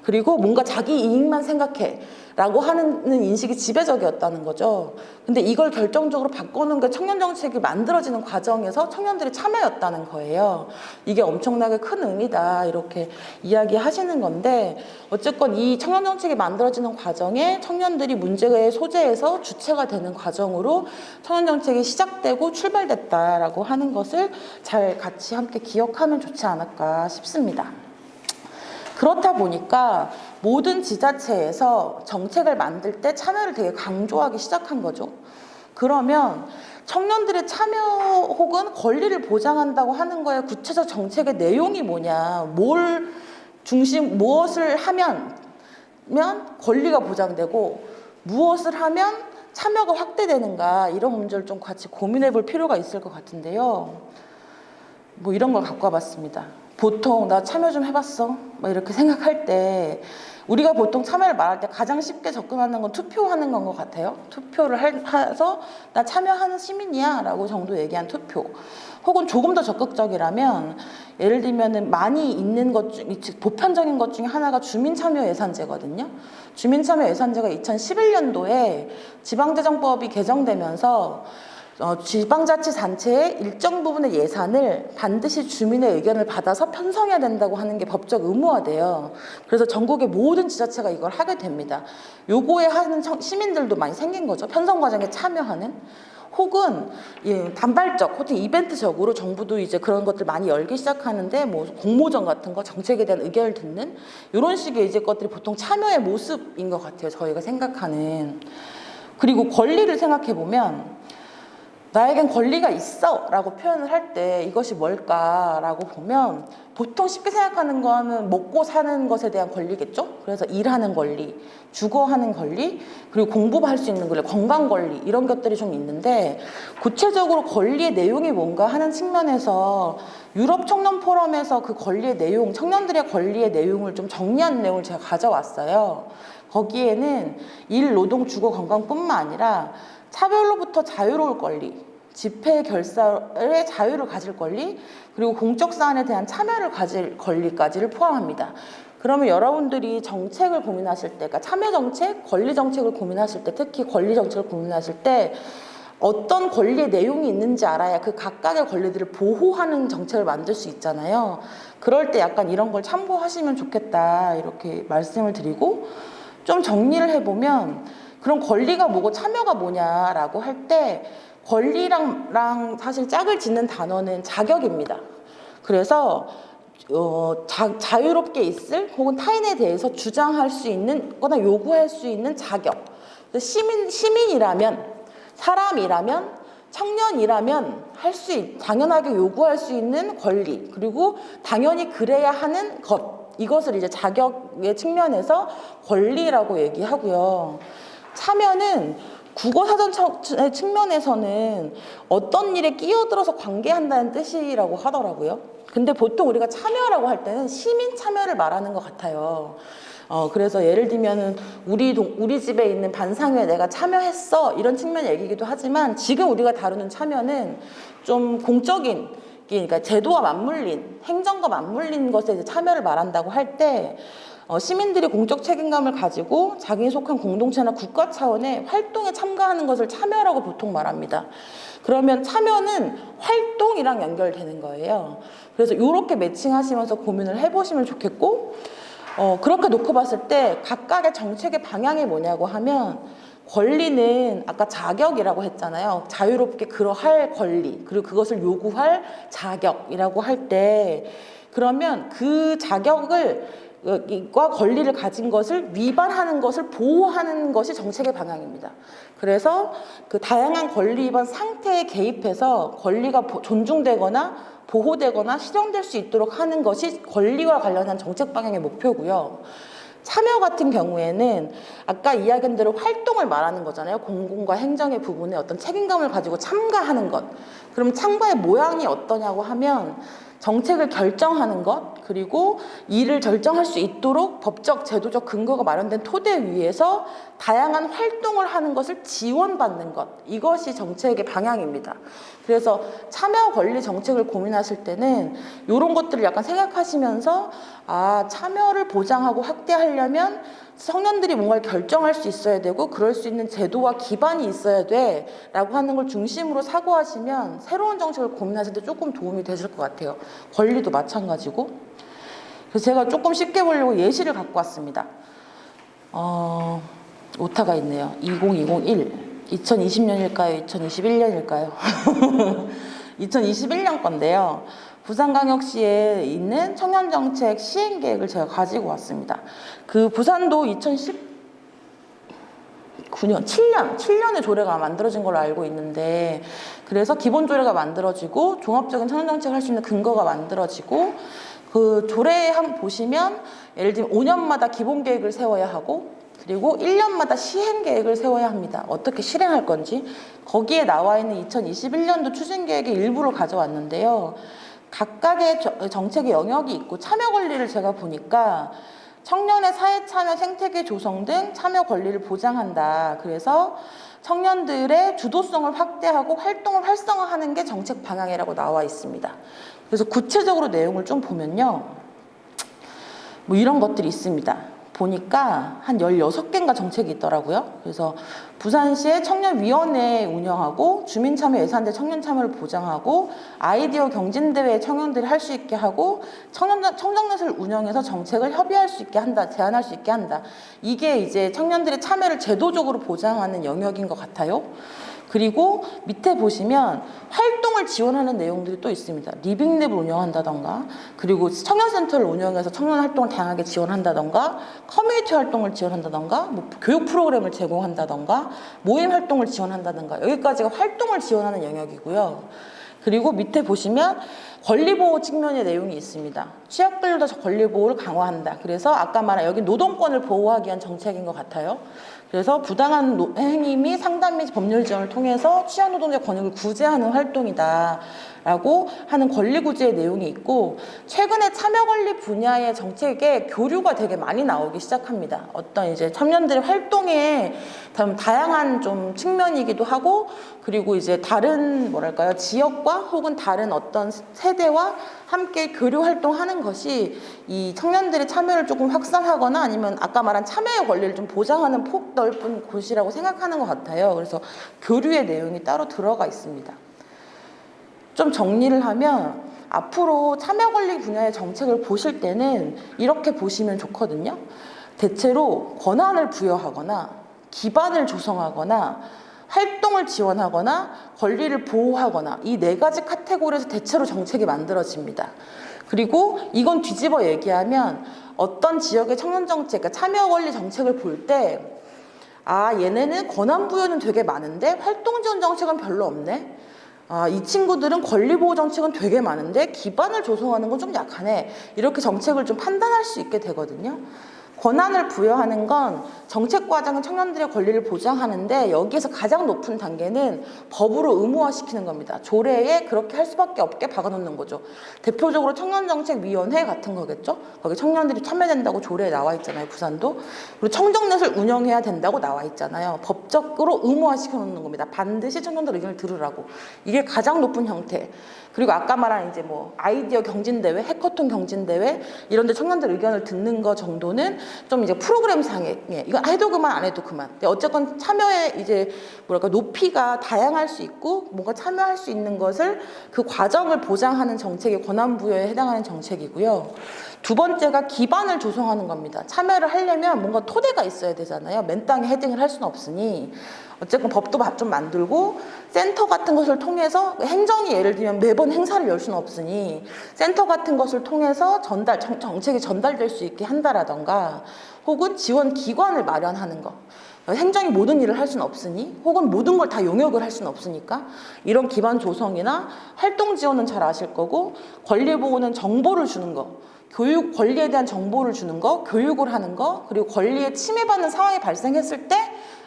그리고 뭔가 자기 이익만 생각해 라고 하는 인식이 지배적이었다는 거죠. 근데 이걸 결정적으로 바꾸는 게 청년정책이 만들어지는 과정에서 청년들이 참여였다는 거예요. 이게 엄청나게 큰 의미다, 이렇게 이야기하시는 건데, 어쨌건 이 청년정책이 만들어지는 과정에 청년들이 문제의 소재에서 주체가 되는 과정으로 청년정책이 시작되고 출발됐다라고 하는 것을 잘 같이 함께 기억하면 좋지 않을까 싶습니다. 그렇다 보니까 모든 지자체에서 정책을 만들 때 참여를 되게 강조하기 시작한 거죠. 그러면 청년들의 참여 혹은 권리를 보장한다고 하는 거에 구체적 정책의 내용이 뭐냐, 무엇을 하면 권리가 보장되고 무엇을 하면 참여가 확대되는가, 이런 문제를 좀 같이 고민해 볼 필요가 있을 것 같은데요. 뭐 이런 걸 갖고 와봤습니다. 보통 나 참여 좀 해봤어, 막 이렇게 생각할 때 우리가 보통 참여를 말할 때 가장 쉽게 접근하는 건 투표하는 건 것 같아요. 투표를 해서 나 참여하는 시민이야 라고 정도 얘기한 투표, 혹은 조금 더 적극적이라면 예를 들면 많이 있는 것 중, 보편적인 것 중에 하나가 주민참여예산제거든요. 주민참여예산제가 2011년도에 지방재정법이 개정되면서 지방자치단체의 일정 부분의 예산을 반드시 주민의 의견을 받아서 편성해야 된다고 하는 게 법적 의무화돼요. 그래서 전국의 모든 지자체가 이걸 하게 됩니다. 요거에 하는 시민들도 많이 생긴 거죠. 편성 과정에 참여하는. 혹은 단발적, 혹은 이벤트적으로 정부도 이제 그런 것들 많이 열기 시작하는데, 뭐 공모전 같은 거, 정책에 대한 의견을 듣는 이런 식의 이제 것들이 보통 참여의 모습인 것 같아요, 저희가 생각하는. 그리고 권리를 생각해 보면, 나에겐 권리가 있어 라고 표현을 할 때 이것이 뭘까라고 보면, 보통 쉽게 생각하는 거는 먹고 사는 것에 대한 권리겠죠. 그래서 일하는 권리, 주거하는 권리, 그리고 공부할 수 있는 권리, 건강 권리, 이런 것들이 좀 있는데, 구체적으로 권리의 내용이 뭔가 하는 측면에서 유럽 청년 포럼에서 그 권리의 내용, 청년들의 권리의 내용을 좀 정리한 내용을 제가 가져왔어요. 거기에는 일, 노동, 주거, 건강뿐만 아니라 차별로부터 자유로울 권리, 집회 결사의 자유를 가질 권리, 그리고 공적 사안에 대한 참여를 가질 권리까지를 포함합니다. 그러면 여러분들이 정책을 고민하실 때, 그러니까 참여 정책, 권리 정책을 고민하실 때, 특히 권리 정책을 고민하실 때 어떤 권리의 내용이 있는지 알아야 그 각각의 권리들을 보호하는 정책을 만들 수 있잖아요. 그럴 때 약간 이런 걸 참고하시면 좋겠다 이렇게 말씀을 드리고, 좀 정리를 해보면 그럼 권리가 뭐고 참여가 뭐냐라고 할 때 권리랑 사실 짝을 짓는 단어는 자격입니다. 그래서 자유롭게 있을 혹은 타인에 대해서 주장할 수 있는 거나 요구할 수 있는 자격. 시민이라면, 사람이라면, 청년이라면 당연하게 요구할 수 있는 권리, 그리고 당연히 그래야 하는 것, 이것을 이제 자격의 측면에서 권리라고 얘기하고요. 참여는 국어사전 측면에서는 어떤 일에 끼어들어서 관계한다는 뜻이라고 하더라고요. 근데 보통 우리가 참여라고 할 때는 시민 참여를 말하는 것 같아요. 그래서 예를 들면은 우리 집에 있는 반상회에 내가 참여했어, 이런 측면의 얘기이기도 하지만, 지금 우리가 다루는 참여는 좀 공적인, 그러니까 제도와 맞물린, 행정과 맞물린 것에 이제 참여를 말한다고 할 때, 시민들이 공적 책임감을 가지고 자기에 속한 공동체나 국가 차원의 활동에 참가하는 것을 참여라고 보통 말합니다. 그러면 참여는 활동이랑 연결되는 거예요. 그래서 이렇게 매칭하시면서 고민을 해보시면 좋겠고, 그렇게 놓고 봤을 때 각각의 정책의 방향이 뭐냐고 하면, 권리는 아까 자격이라고 했잖아요. 자유롭게 그러할 권리, 그리고 그것을 요구할 자격이라고 할 때, 그러면 그 자격을 과 권리를 가진 것을 위반하는 것을 보호하는 것이 정책의 방향입니다. 그래서 그 다양한 권리 위반 상태에 개입해서 권리가 존중되거나 보호되거나 실현될 수 있도록 하는 것이 권리와 관련한 정책 방향의 목표고요. 참여 같은 경우에는 아까 이야기한 대로 활동을 말하는 거잖아요. 공공과 행정의 부분에 어떤 책임감을 가지고 참가하는 것. 그럼 참가의 모양이 어떠냐고 하면, 정책을 결정하는 것, 그리고 이를 결정할 수 있도록 법적, 제도적 근거가 마련된 토대 위에서 다양한 활동을 하는 것을 지원받는 것, 이것이 정책의 방향입니다. 그래서 참여 권리 정책을 고민하실 때는 이런 것들을 약간 생각하시면서, 참여를 보장하고 확대하려면 청년들이 뭔가를 결정할 수 있어야 되고 그럴 수 있는 제도와 기반이 있어야 돼 라고 하는 걸 중심으로 사고하시면 새로운 정책을 고민하실 때 조금 도움이 되실 것 같아요. 권리도 마찬가지고. 그래서 제가 조금 쉽게 보려고 예시를 갖고 왔습니다. 오타가 있네요. 2021 2020년일까요? 2021년일까요? 2021년 건데요. 부산광역시에 있는 청년정책 시행계획을 제가 가지고 왔습니다. 그 부산도 7년에 조례가 만들어진 걸로 알고 있는데, 그래서 기본 조례가 만들어지고 종합적인 청년정책을 할 수 있는 근거가 만들어지고, 그 조례에 한번 보시면 예를 들면 5년마다 기본계획을 세워야 하고, 그리고 1년마다 시행계획을 세워야 합니다. 어떻게 실행할 건지. 거기에 나와 있는 2021년도 추진계획의 일부를 가져왔는데요. 각각의 정책의 영역이 있고 참여 권리를 제가 보니까 청년의 사회참여 생태계 조성 등 참여 권리를 보장한다. 그래서 청년들의 주도성을 확대하고 활동을 활성화하는 게 정책 방향이라고 나와 있습니다. 그래서 구체적으로 내용을 좀 보면요. 뭐 이런 것들이 있습니다. 보니까 한 16개인가 정책이 있더라고요. 그래서 부산시의 청년위원회 운영하고 주민참여 예산대 청년참여를 보장하고 아이디어 경진대회 청년들이 할 수 있게 하고 청정넷을 운영해서 정책을 협의할 수 있게 한다, 제안할 수 있게 한다. 이게 이제 청년들의 참여를 제도적으로 보장하는 영역인 것 같아요. 그리고 밑에 보시면 활동을 지원하는 내용들이 또 있습니다. 리빙랩을 운영한다던가, 그리고 청년센터를 운영해서 청년 활동을 다양하게 지원한다던가, 커뮤니티 활동을 지원한다던가, 뭐 교육 프로그램을 제공한다던가, 모임 활동을 지원한다던가, 여기까지가 활동을 지원하는 영역이고요. 그리고 밑에 보시면 권리보호 측면의 내용이 있습니다. 취약들도 권리보호를 강화한다. 그래서 아까 말한 여기 노동권을 보호하기 위한 정책인 것 같아요. 그래서 부당한 행위 및 상담 및 법률 지원을 통해서 취약 노동자 권익을 구제하는 활동이다 라고 하는 권리 구제의 내용이 있고, 최근에 참여 권리 분야의 정책에 교류가 되게 많이 나오기 시작합니다. 어떤 이제 청년들의 활동에 다양한 좀 측면이기도 하고, 그리고 이제 다른 뭐랄까요, 지역과 혹은 다른 어떤 세대와 함께 교류 활동하는 것이 이 청년들의 참여를 조금 확산하거나 아니면 아까 말한 참여의 권리를 좀 보장하는 폭 넓은 곳이라고 생각하는 것 같아요. 그래서 교류의 내용이 따로 들어가 있습니다. 좀 정리를 하면 앞으로 참여 권리 분야의 정책을 보실 때는 이렇게 보시면 좋거든요. 대체로 권한을 부여하거나 기반을 조성하거나 활동을 지원하거나 권리를 보호하거나 이 네 가지 카테고리에서 대체로 정책이 만들어집니다. 그리고 이건 뒤집어 얘기하면 어떤 지역의 청년정책, 그러니까 참여 권리 정책을 볼 때 얘네는 권한 부여는 되게 많은데 활동 지원 정책은 별로 없네. 이 친구들은 권리보호 정책은 되게 많은데 기반을 조성하는 건 좀 약하네. 이렇게 정책을 좀 판단할 수 있게 되거든요. 권한을 부여하는 건 정책 과정은 청년들의 권리를 보장하는데 여기에서 가장 높은 단계는 법으로 의무화시키는 겁니다. 조례에 그렇게 할 수밖에 없게 박아놓는 거죠. 대표적으로 청년정책위원회 같은 거겠죠. 거기 청년들이 참여된다고 조례에 나와 있잖아요. 부산도. 그리고 청정넷을 운영해야 된다고 나와 있잖아요. 법적으로 의무화시켜 놓는 겁니다. 반드시 청년들 의견을 들으라고. 이게 가장 높은 형태. 그리고 아까 말한 이제 뭐 아이디어 경진대회, 해커톤 경진대회 이런 데 청년들 의견을 듣는 거 정도는 좀 이제 프로그램상에 이거 해도 그만 안 해도 그만. 근데 어쨌건 참여의 이제 뭐랄까 높이가 다양할 수 있고 뭔가 참여할 수 있는 것을 그 과정을 보장하는 정책의 권한 부여에 해당하는 정책이고요. 두 번째가 기반을 조성하는 겁니다. 참여를 하려면 뭔가 토대가 있어야 되잖아요. 맨 땅에 헤딩을 할 수는 없으니 어쨌든 법도 좀 만들고 센터 같은 것을 통해서 행정이 예를 들면 매번 행사를 열 수는 없으니 센터 같은 것을 통해서 정책이 전달될 수 있게 한다라던가 혹은 지원 기관을 마련하는 거. 행정이 모든 일을 할 수는 없으니 혹은 모든 걸 다 용역을 할 수는 없으니까 이런 기반 조성이나 활동 지원은 잘 아실 거고 권리 보호는 정보를 주는 거. 교육 권리에 대한 정보를 주는 거, 교육을 하는 거, 그리고 권리에 침해받는 상황이 발생했을 때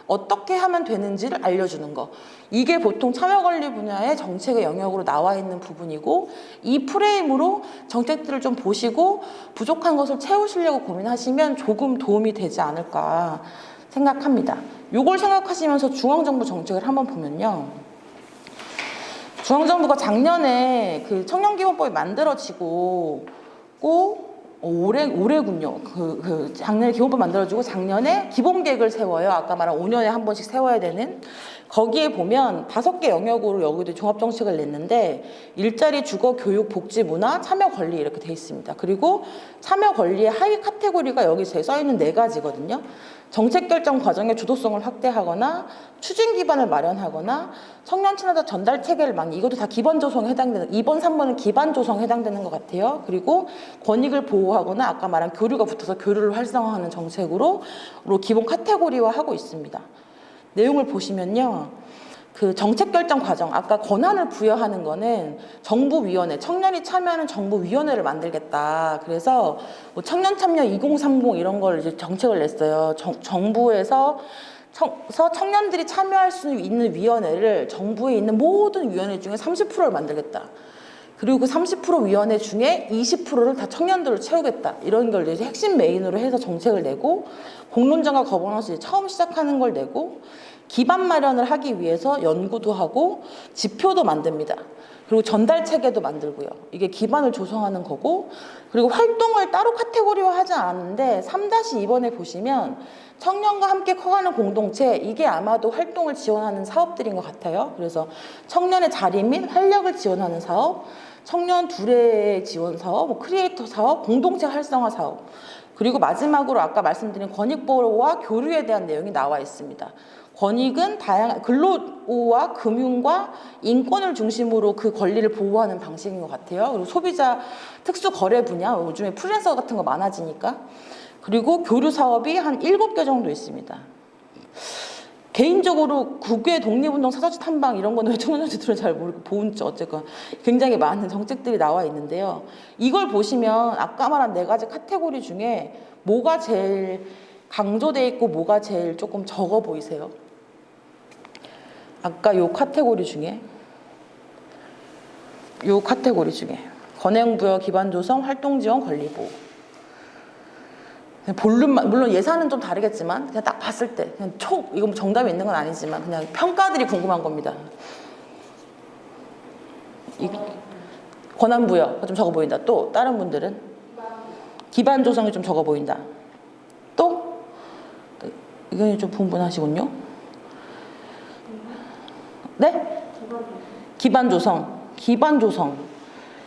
어떻게 하면 되는지를 알려주는 거. 이게 보통 참여관리 분야의 정책의 영역으로 나와 있는 부분이고 이 프레임으로 정책들을 좀 보시고 부족한 것을 채우시려고 고민하시면 조금 도움이 되지 않을까 생각합니다. 이걸 생각하시면서 중앙정부 정책을 한번 보면요. 중앙정부가 작년에 그 청년기본법이 만들어지고 올해군요. 작년에 기본법 만들어지고 작년에 기본계획을 세워요. 아까 말한 5년에 한 번씩 세워야 되는. 거기에 보면 5개 영역으로 여기도 종합정책을 냈는데 일자리, 주거, 교육, 복지, 문화, 참여 권리 이렇게 돼 있습니다. 그리고 참여 권리의 하위 카테고리가 여기 써있는 4가지거든요. 정책 결정 과정의 주도성을 확대하거나 추진 기반을 마련하거나 청년 친화적 전달 체계를 이것도 다 기반 조성에 해당되는 2번, 3번은 기반 조성에 해당되는 것 같아요. 그리고 권익을 보호하거나 아까 말한 교류가 붙어서 교류를 활성화하는 정책으로 기본 카테고리화하고 있습니다. 내용을 보시면요. 그 정책 결정 과정, 아까 권한을 부여하는 거는 정부위원회, 청년이 참여하는 정부위원회를 만들겠다. 그래서 뭐 청년 참여 2030 이런 걸 이제 정책을 냈어요. 정부에서 청년들이 참여할 수 있는 위원회를 정부에 있는 모든 위원회 중에 30%를 만들겠다. 그리고 그 30% 위원회 중에 20%를 다 청년들로 채우겠다. 이런 걸 이제 핵심 메인으로 해서 정책을 내고 공론장과 거버넌스 처음 시작하는 걸 내고 기반 마련을 하기 위해서 연구도 하고 지표도 만듭니다. 그리고 전달 체계도 만들고요. 이게 기반을 조성하는 거고 그리고 활동을 따로 카테고리화하지 않았는데 3-2번에 보시면 청년과 함께 커가는 공동체 이게 아마도 활동을 지원하는 사업들인 것 같아요. 그래서 청년의 자리 및 활력을 지원하는 사업, 청년 두뇌 지원 사업, 뭐 크리에이터 사업, 공동체 활성화 사업 그리고 마지막으로 아까 말씀드린 권익보호와 교류에 대한 내용이 나와 있습니다. 권익은 다양한 근로와 금융과 인권을 중심으로 그 권리를 보호하는 방식인 것 같아요. 그리고 소비자 특수 거래 분야, 요즘에 프리랜서 같은 거 많아지니까. 그리고 교류 사업이 한 7개 정도 있습니다. 개인적으로 국외 독립운동 사사주 탐방 이런 거는 왜 청년들은 잘 모르고 보은지 어쨌건 굉장히 많은 정책들이 나와 있는데요. 이걸 보시면 아까 말한 4가지 카테고리 중에 뭐가 제일 강조돼 있고 뭐가 제일 조금 적어 보이세요? 아까 요 카테고리 중에 권행부여 기반 조성 활동 지원 권리 보호 그냥 볼륨만, 물론 예산은 좀 다르겠지만 그냥 딱 봤을 때 그냥 이거 뭐 정답이 있는 건 아니지만 그냥 평가들이 궁금한 겁니다. 권한 부여가 좀 적어 보인다. 또 다른 분들은 기반 조성이 좀 적어 보인다. 또 의견이 좀 분분하시군요. 네? 기반 조성.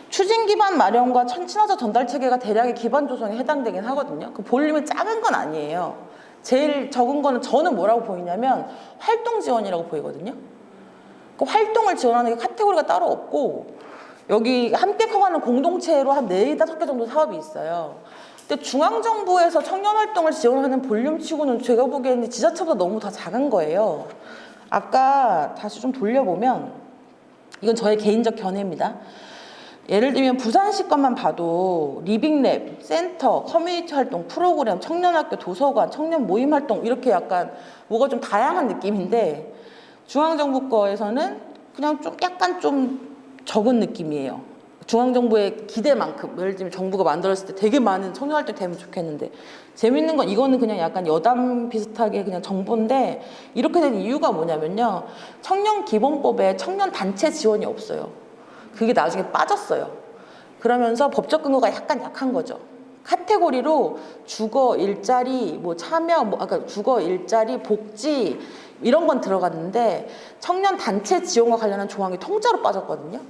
추진 기반 마련과 친화적 전달 체계가 대략의 기반 조성에 해당되긴 하거든요. 그 볼륨이 작은 건 아니에요. 제일 적은 거는 저는 뭐라고 보이냐면 활동 지원이라고 보이거든요. 그 활동을 지원하는 게 카테고리가 따로 없고 여기 함께 커가는 공동체로 한 4-5개 정도 사업이 있어요. 근데 중앙정부에서 청년활동을 지원하는 볼륨치고는 제가 보기에는 지자체보다 너무 더 작은 거예요. 아까 다시 좀 돌려보면 이건 저의 개인적 견해입니다. 예를 들면 부산시 것만 봐도 리빙랩, 센터, 커뮤니티 활동, 프로그램, 청년학교, 도서관, 청년 모임 활동 이렇게 약간 뭐가 좀 다양한 느낌인데 중앙정부 거에서는 그냥 좀 약간 좀 적은 느낌이에요. 중앙정부의 기대만큼 예를 들면 정부가 만들었을 때 되게 많은 청년활동이 되면 좋겠는데 재밌는 건 이거는 그냥 약간 여담 비슷하게 그냥 정보인데 이렇게 된 이유가 뭐냐면요. 청년기본법에 청년단체 지원이 없어요. 그게 나중에 빠졌어요. 그러면서 법적 근거가 약간 약한 거죠. 카테고리로 주거, 일자리, 뭐 참여, 아까 주거, 일자리, 복지 이런 건 들어갔는데 청년 단체 지원과 관련한 조항이 통째로 빠졌거든요.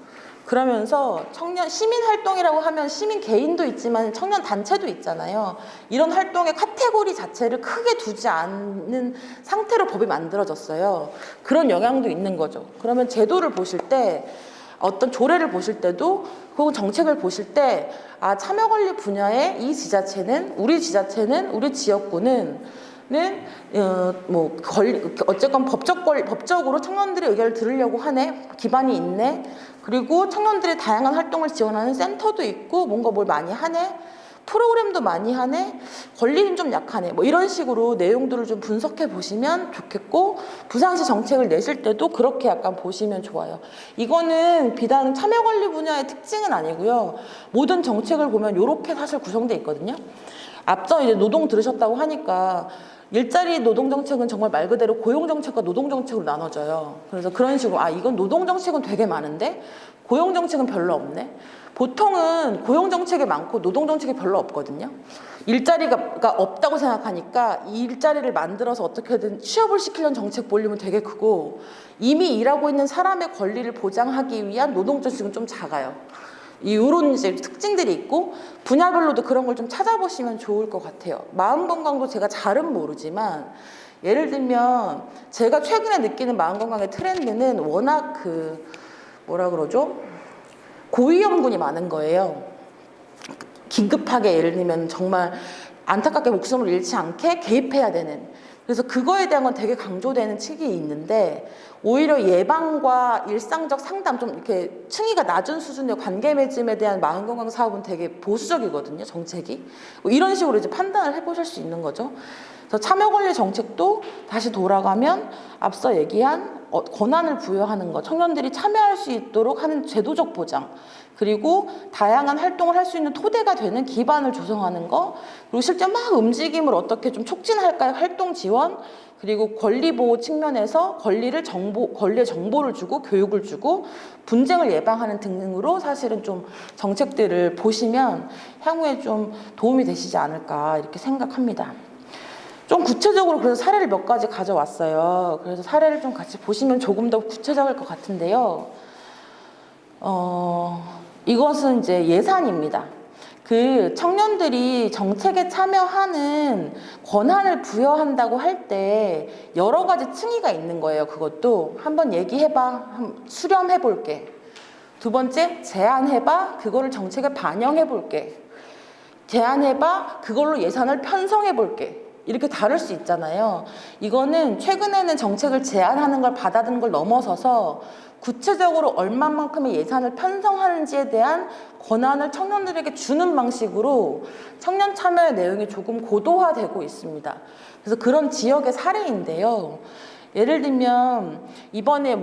그러면서 청년 시민 활동이라고 하면 시민 개인도 있지만 청년 단체도 있잖아요. 이런 활동의 카테고리 자체를 크게 두지 않는 상태로 법이 만들어졌어요. 그런 영향도 있는 거죠. 그러면 제도를 보실 때 어떤 조례를 보실 때도 혹은 정책을 보실 때 참여관리 분야의 이 지자체는 우리 지역구는 어쨌건 법적으로 청년들의 의견을 들으려고 하네, 기반이 있네, 그리고 청년들의 다양한 활동을 지원하는 센터도 있고 뭔가 뭘 많이 하네, 프로그램도 많이 하네, 권리는 좀 약하네, 뭐 이런 식으로 내용들을 좀 분석해 보시면 좋겠고 부산시 정책을 내실 때도 그렇게 약간 보시면 좋아요. 이거는 비단 참여관리 분야의 특징은 아니고요. 모든 정책을 보면 이렇게 사실 구성되어 있거든요. 앞서 이제 노동 들으셨다고 하니까 일자리 노동정책은 정말 말 그대로 고용정책과 노동정책으로 나눠져요. 그래서 그런 식으로 이건 노동정책은 되게 많은데 고용정책은 별로 없네. 보통은 고용정책이 많고 노동정책이 별로 없거든요. 일자리가 없다고 생각하니까 이 일자리를 만들어서 어떻게든 취업을 시키려는 정책 볼륨은 되게 크고 이미 일하고 있는 사람의 권리를 보장하기 위한 노동정책은 좀 작아요. 이런 이제 특징들이 있고 분야별로도 그런 걸 좀 찾아보시면 좋을 것 같아요. 마음건강도 제가 잘은 모르지만 예를 들면 제가 최근에 느끼는 마음건강의 트렌드는 워낙 고위험군이 많은 거예요. 긴급하게 예를 들면 정말 안타깝게 목숨을 잃지 않게 개입해야 되는, 그래서 그거에 대한 건 되게 강조되는 측이 있는데 오히려 예방과 일상적 상담, 좀 이렇게 층위가 낮은 수준의 관계 맺음에 대한 마음건강 사업은 되게 보수적이거든요, 정책이. 이런 식으로 이제 판단을 해보실 수 있는 거죠. 그래서 참여관리 정책도 다시 돌아가면 앞서 얘기한 권한을 부여하는 것, 청년들이 참여할 수 있도록 하는 제도적 보장, 그리고 다양한 활동을 할 수 있는 토대가 되는 기반을 조성하는 거, 그리고 실제 막 움직임을 어떻게 좀 촉진할까요? 활동 지원, 그리고 권리 보호 측면에서 권리의 정보를 주고 교육을 주고 분쟁을 예방하는 등으로 사실은 좀 정책들을 보시면 향후에 좀 도움이 되시지 않을까 이렇게 생각합니다. 좀 구체적으로 그래서 사례를 몇 가지 가져왔어요. 그래서 사례를 좀 같이 보시면 조금 더 구체적일 것 같은데요. 이것은 이제 예산입니다. 청년들이 정책에 참여하는 권한을 부여한다고 할 때 여러 가지 층위가 있는 거예요. 그것도 한번 얘기해봐, 수렴해볼게. 두 번째, 제안해봐, 그거를 정책에 반영해볼게. 제안해봐, 그걸로 예산을 편성해볼게. 이렇게 다를 수 있잖아요. 이거는 최근에는 정책을 제안하는 걸 받아들이는 걸 넘어서서 구체적으로 얼마만큼의 예산을 편성하는지에 대한 권한을 청년들에게 주는 방식으로 청년 참여의 내용이 조금 고도화되고 있습니다. 그래서 그런 지역의 사례인데요. 예를 들면 이번에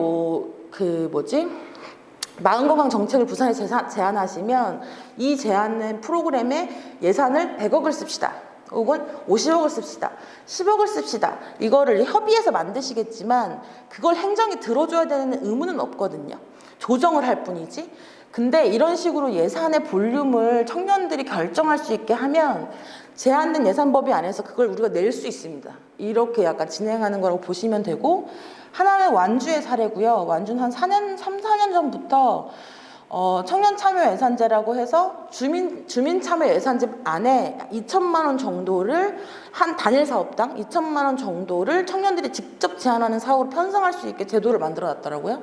마음건강 정책을 부산에 제안하시면 이 제안된 프로그램에 예산을 100억을 씁시다. 혹은 50억을 씁시다, 10억을 씁시다. 이거를 협의해서 만드시겠지만 그걸 행정이 들어줘야 되는 의무는 없거든요. 조정을 할 뿐이지. 근데 이런 식으로 예산의 볼륨을 청년들이 결정할 수 있게 하면 제한된 예산법이 안에서 그걸 우리가 낼 수 있습니다. 이렇게 약간 진행하는 거라고 보시면 되고, 하나는 완주의 사례고요. 완주는 한 3, 4년 전부터 청년 참여 예산제라고 해서 주민 참여 예산제 안에 2천만 원 정도를 한 단일 사업당 2천만 원 정도를 청년들이 직접 제안하는 사업으로 편성할 수 있게 제도를 만들어 놨더라고요.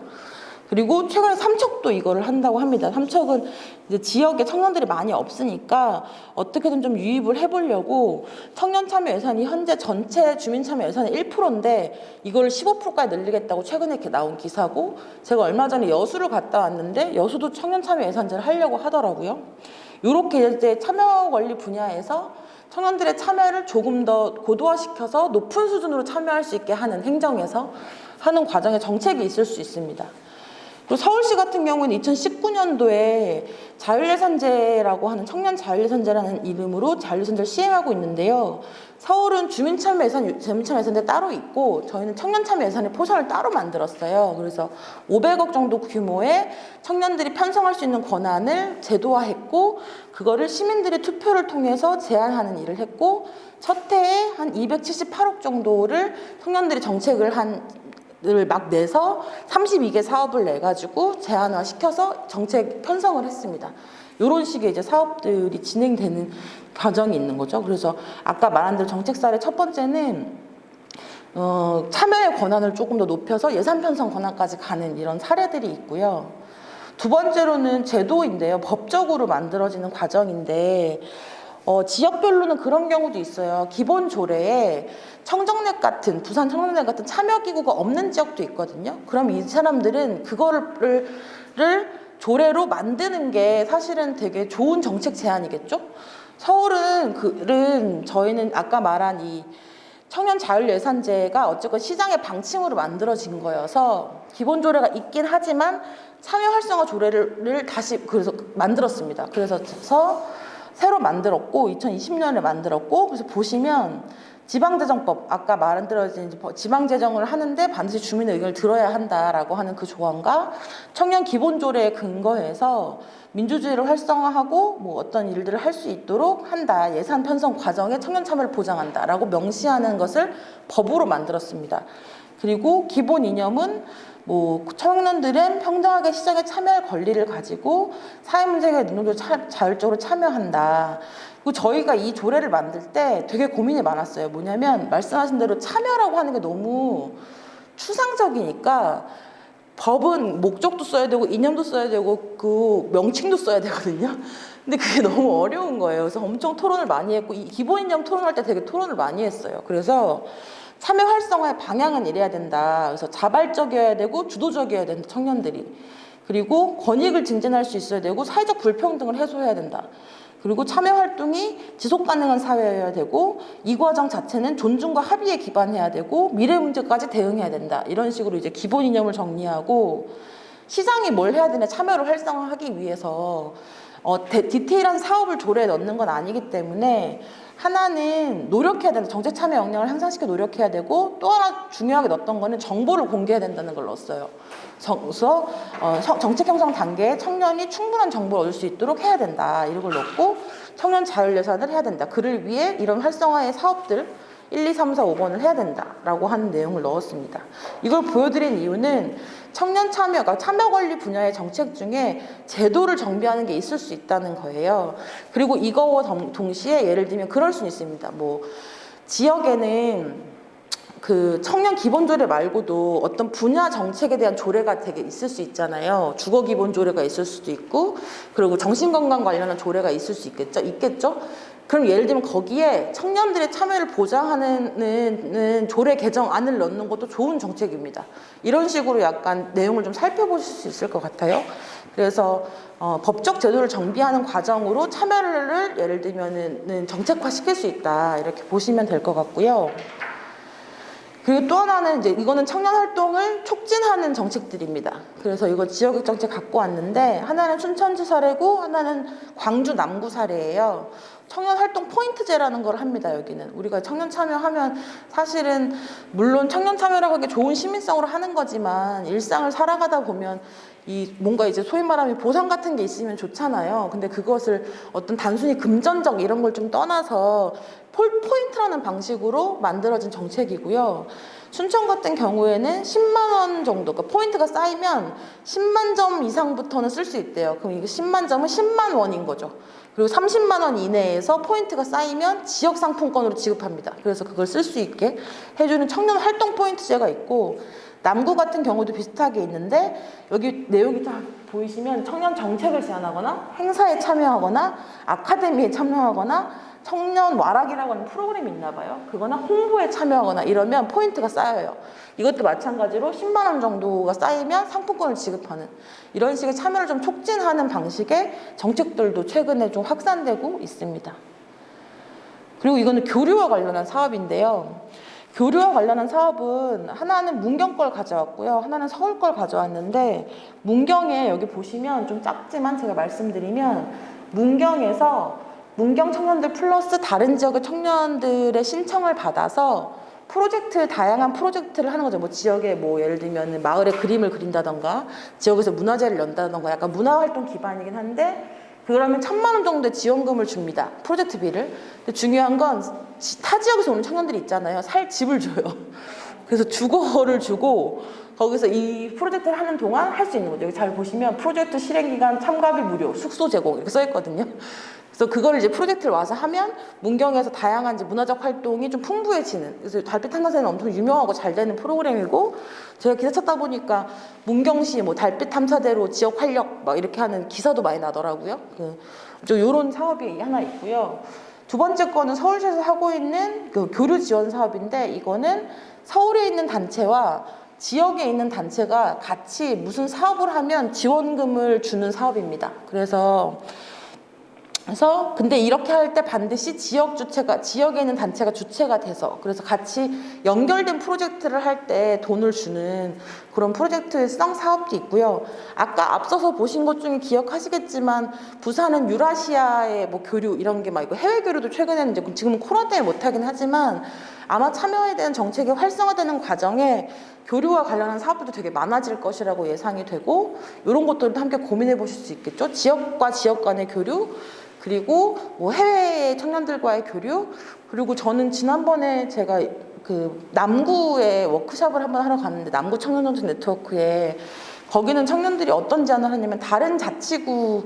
그리고 최근에 삼척도 이거를 한다고 합니다. 삼척은 이제 지역에 청년들이 많이 없으니까 어떻게든 좀 유입을 해보려고 청년 참여 예산이 현재 전체 주민 참여 예산의 1%인데 이걸 15%까지 늘리겠다고 최근에 이렇게 나온 기사고, 제가 얼마 전에 여수를 갔다 왔는데 여수도 청년 참여 예산제를 하려고 하더라고요. 이렇게 이제 참여 권리 분야에서 청년들의 참여를 조금 더 고도화시켜서 높은 수준으로 참여할 수 있게 하는, 행정에서 하는 과정에 정책이 있을 수 있습니다. 그리고 서울시 같은 경우는 2019년도에 자율예산제라고 하는, 청년 자율예산제라는 이름으로 자율예산제를 시행하고 있는데요. 서울은 주민참여예산, 재민참여예산제 따로 있고 저희는 청년참여예산의 포션을 따로 만들었어요. 그래서 500억 정도 규모의 청년들이 편성할 수 있는 권한을 제도화했고, 그거를 시민들의 투표를 통해서 제안하는 일을 했고, 첫 해에 한 278억 정도를 청년들이 정책을 을 막 내서 32개 사업을 내가지고 제한화 시켜서 정책 편성을 했습니다. 이런 식의 이제 사업들이 진행되는 과정이 있는 거죠. 그래서 아까 말한 대로 정책 사례 첫 번째는 참여의 권한을 조금 더 높여서 예산 편성 권한까지 가는 이런 사례들이 있고요. 두 번째로는 제도인데요. 법적으로 만들어지는 과정인데 지역별로는 그런 경우도 있어요. 기본 조례에 청정net 같은, 부산 청정net 같은 참여기구가 없는 지역도 있거든요. 그럼 이 사람들은 그거를 조례로 만드는 게 사실은 되게 좋은 정책 제안이겠죠? 서울은 저희는 아까 말한 이 청년 자율예산제가 어쨌건 시장의 방침으로 만들어진 거여서 기본 조례가 있긴 하지만 참여 활성화 조례를 다시 그래서 만들었습니다. 그래서 새로 만들었고 2020년에 만들었고, 그래서 보시면 지방재정법, 아까 말한대로 지방재정을 하는데 반드시 주민의 의견을 들어야 한다라고 하는 그 조항과 청년 기본조례에 근거해서 민주주의를 활성화하고 뭐 어떤 일들을 할 수 있도록 한다, 예산 편성 과정에 청년 참여를 보장한다라고 명시하는 것을 법으로 만들었습니다. 그리고 기본 이념은 뭐 청년들은 평등하게 시장에 참여할 권리를 가지고 사회문제에 능동적으로 자율적으로 참여한다. 그리고 저희가 이 조례를 만들 때 되게 고민이 많았어요. 뭐냐면 말씀하신 대로 참여라고 하는 게 너무 추상적이니까 법은 목적도 써야 되고 이념도 써야 되고 그 명칭도 써야 되거든요. 근데 그게 너무 어려운 거예요. 그래서 엄청 토론을 많이 했고, 이 기본 이념 토론할 때 되게 토론을 많이 했어요. 그래서 참여 활성화의 방향은 이래야 된다. 그래서 자발적이어야 되고 주도적이어야 된다, 청년들이. 그리고 권익을 증진할 수 있어야 되고 사회적 불평등을 해소해야 된다. 그리고 참여 활동이 지속 가능한 사회여야 되고 이 과정 자체는 존중과 합의에 기반해야 되고 미래 문제까지 대응해야 된다. 이런 식으로 이제 기본 이념을 정리하고, 시장이 뭘 해야 되냐, 참여를 활성화하기 위해서 디테일한 사업을 조례에 넣는 건 아니기 때문에 하나는 노력해야 된다. 정책 참여 역량을 향상시켜 노력해야 되고, 또 하나 중요하게 넣었던 거는 정보를 공개해야 된다는 걸 넣었어요. 그래서 정책 형성 단계에 청년이 충분한 정보를 얻을 수 있도록 해야 된다. 이런 걸 넣고 청년 자율예산을 해야 된다. 그를 위해 이런 활성화의 사업들 1, 2, 3, 4, 5번을 해야 된다라고 하는 내용을 넣었습니다. 이걸 보여드린 이유는 청년 참여가 참여 권리 분야의 정책 중에 제도를 정비하는 게 있을 수 있다는 거예요. 그리고 이거와 동시에 예를 들면 그럴 수 있습니다. 뭐 지역에는 그 청년 기본 조례 말고도 어떤 분야 정책에 대한 조례가 되게 있을 수 있잖아요. 주거 기본 조례가 있을 수도 있고, 그리고 정신건강 관련한 조례가 있을 수 있겠죠? 그럼 예를 들면 거기에 청년들의 참여를 보장하는 조례 개정안을 넣는 것도 좋은 정책입니다. 이런 식으로 약간 내용을 좀 살펴보실 수 있을 것 같아요. 그래서 법적 제도를 정비하는 과정으로 참여를 예를 들면은 정책화 시킬 수 있다, 이렇게 보시면 될 것 같고요. 그리고 또 하나는 이제 이거는 청년 활동을 촉진하는 정책들입니다. 그래서 이거 지역적 정책 갖고 왔는데, 하나는 춘천지 사례고 하나는 광주 남구 사례예요. 청년 활동 포인트제라는 걸 합니다. 여기는 우리가 청년 참여하면 사실은 물론 청년 참여라고 하기 좋은 시민성으로 하는 거지만 일상을 살아가다 보면 이 뭔가 이제 소위 말하면 보상 같은 게 있으면 좋잖아요. 근데 그것을 어떤 단순히 금전적 이런 걸 좀 떠나서 포인트라는 방식으로 만들어진 정책이고요. 춘천 같은 경우에는 10만 원 정도, 그러니까 포인트가 쌓이면 10만 점 이상부터는 쓸 수 있대요. 그럼 이게 10만 점은 10만 원인 거죠. 그리고 30만 원 이내에서 포인트가 쌓이면 지역 상품권으로 지급합니다. 그래서 그걸 쓸 수 있게 해주는 청년 활동 포인트제가 있고, 남구 같은 경우도 비슷하게 있는데 여기 내용이 다 보이시면 청년 정책을 제안하거나 행사에 참여하거나 아카데미에 참여하거나 청년 와락이라고 하는 프로그램이 있나 봐요. 그거나 홍보에 참여하거나 이러면 포인트가 쌓여요. 이것도 마찬가지로 10만 원 정도가 쌓이면 상품권을 지급하는 이런 식의 참여를 좀 촉진하는 방식의 정책들도 최근에 좀 확산되고 있습니다. 그리고 이거는 교류와 관련한 사업인데요. 교류와 관련한 사업은 하나는 문경 걸 가져왔고요. 하나는 서울 걸 가져왔는데, 문경에 여기 보시면 좀 작지만 제가 말씀드리면 문경에서 문경 청년들 플러스 다른 지역의 청년들의 신청을 받아서 다양한 프로젝트를 하는 거죠. 뭐 지역에 뭐 예를 들면 마을에 그림을 그린다던가 지역에서 문화제를 연다던가 약간 문화활동 기반이긴 한데, 그러면 1,000만 원 정도의 지원금을 줍니다. 프로젝트비를. 근데 중요한 건 타 지역에서 오는 청년들이 있잖아요. 살 집을 줘요. 그래서 주거를 주고 거기서 이 프로젝트를 하는 동안 할 수 있는 거죠. 여기 잘 보시면 프로젝트 실행기간 참가비 무료, 숙소 제공 이렇게 써 있거든요. 그래서 그걸 이제 프로젝트를 와서 하면 문경에서 다양한 이제 문화적 활동이 좀 풍부해지는, 그래서 달빛 탐사새는 엄청 유명하고 잘 되는 프로그램이고, 제가 기사 찾다 보니까 문경시 뭐 달빛 탐사대로 지역 활력 막 이렇게 하는 기사도 많이 나더라고요. 요런 사업이 하나 있고요. 두 번째 거는 서울시에서 하고 있는 그 교류 지원 사업인데, 이거는 서울에 있는 단체와 지역에 있는 단체가 같이 무슨 사업을 하면 지원금을 주는 사업입니다. 그래서 근데 이렇게 할 때 반드시 지역에 있는 단체가 주체가 돼서, 그래서 같이 연결된 프로젝트를 할 때 돈을 주는 그런 프로젝트성 사업도 있고요. 아까 앞서서 보신 것 중에 기억하시겠지만 부산은 유라시아의 뭐 교류 이런 게 막 있고, 해외 교류도 최근에는 이제 지금은 코로나 때문에 못하긴 하지만 아마 참여에 대한 정책이 활성화되는 과정에 교류와 관련한 사업들도 되게 많아질 것이라고 예상이 되고, 이런 것들도 함께 고민해 보실 수 있겠죠. 지역과 지역 간의 교류, 그리고 뭐 해외 청년들과의 교류, 그리고 저는 지난번에 제가 그 남구에 워크숍을 한번 하러 갔는데, 남구 청년정책 네트워크에 거기는 청년들이 어떤 제안을 하냐면 다른 자치구,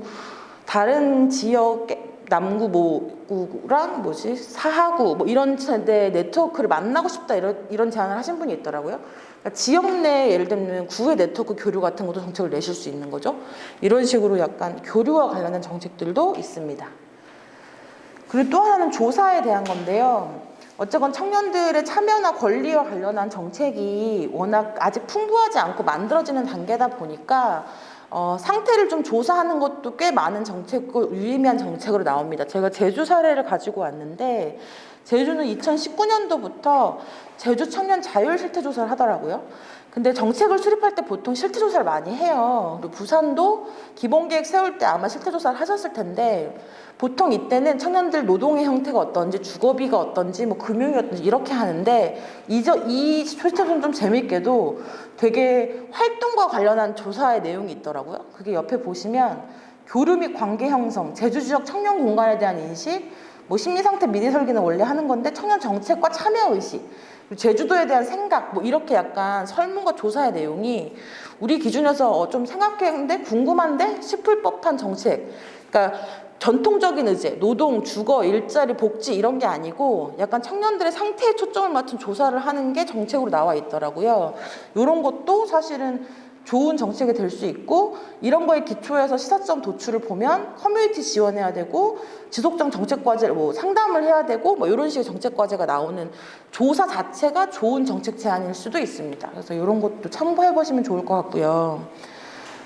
다른 지역의 남구 뭐구랑 사하구 뭐 이런 데 네트워크를 만나고 싶다 이런 제안을 하신 분이 있더라고요. 그러니까 지역 내 예를 들면 구의 네트워크 교류 같은 것도 정책을 내실 수 있는 거죠. 이런 식으로 약간 교류와 관련된 정책들도 있습니다. 그리고 또 하나는 조사에 대한 건데요. 어쨌건 청년들의 참여나 권리와 관련한 정책이 워낙 아직 풍부하지 않고 만들어지는 단계다 보니까 상태를 좀 조사하는 것도 꽤 많은 유의미한 정책으로 나옵니다. 제가 제주 사례를 가지고 왔는데, 제주는 2019년도부터 제주 청년 자율 실태 조사를 하더라고요. 근데 정책을 수립할 때 보통 실태 조사를 많이 해요. 그리고 부산도 기본계획 세울 때 아마 실태 조사를 하셨을 텐데, 보통 이때는 청년들 노동의 형태가 어떤지, 주거비가 어떤지, 뭐 금융이 어떤지 이렇게 하는데, 이 실태 조사는 좀 재밌게도 되게 활동과 관련한 조사의 내용이 있더라고요. 그게 옆에 보시면 교류 및 관계 형성, 제주 지역 청년 공간에 대한 인식, 뭐 심리 상태 미래 설계는 원래 하는 건데 청년 정책과 참여 의식, 제주도에 대한 생각, 뭐 이렇게 약간 설문과 조사의 내용이 우리 기준에서 좀 생각했는데 궁금한데 싶을 법한 정책, 그러니까 전통적인 의제, 노동, 주거, 일자리, 복지 이런 게 아니고 약간 청년들의 상태에 초점을 맞춘 조사를 하는 게 정책으로 나와 있더라고요. 이런 것도 사실은 좋은 정책이 될 수 있고, 이런 거에 기초해서 시사점 도출을 보면 커뮤니티 지원해야 되고, 지속적 정책 과제 상담을 해야 되고, 뭐 이런 식의 정책 과제가 나오는 조사 자체가 좋은 정책 제안일 수도 있습니다. 그래서 이런 것도 참고해 보시면 좋을 것 같고요.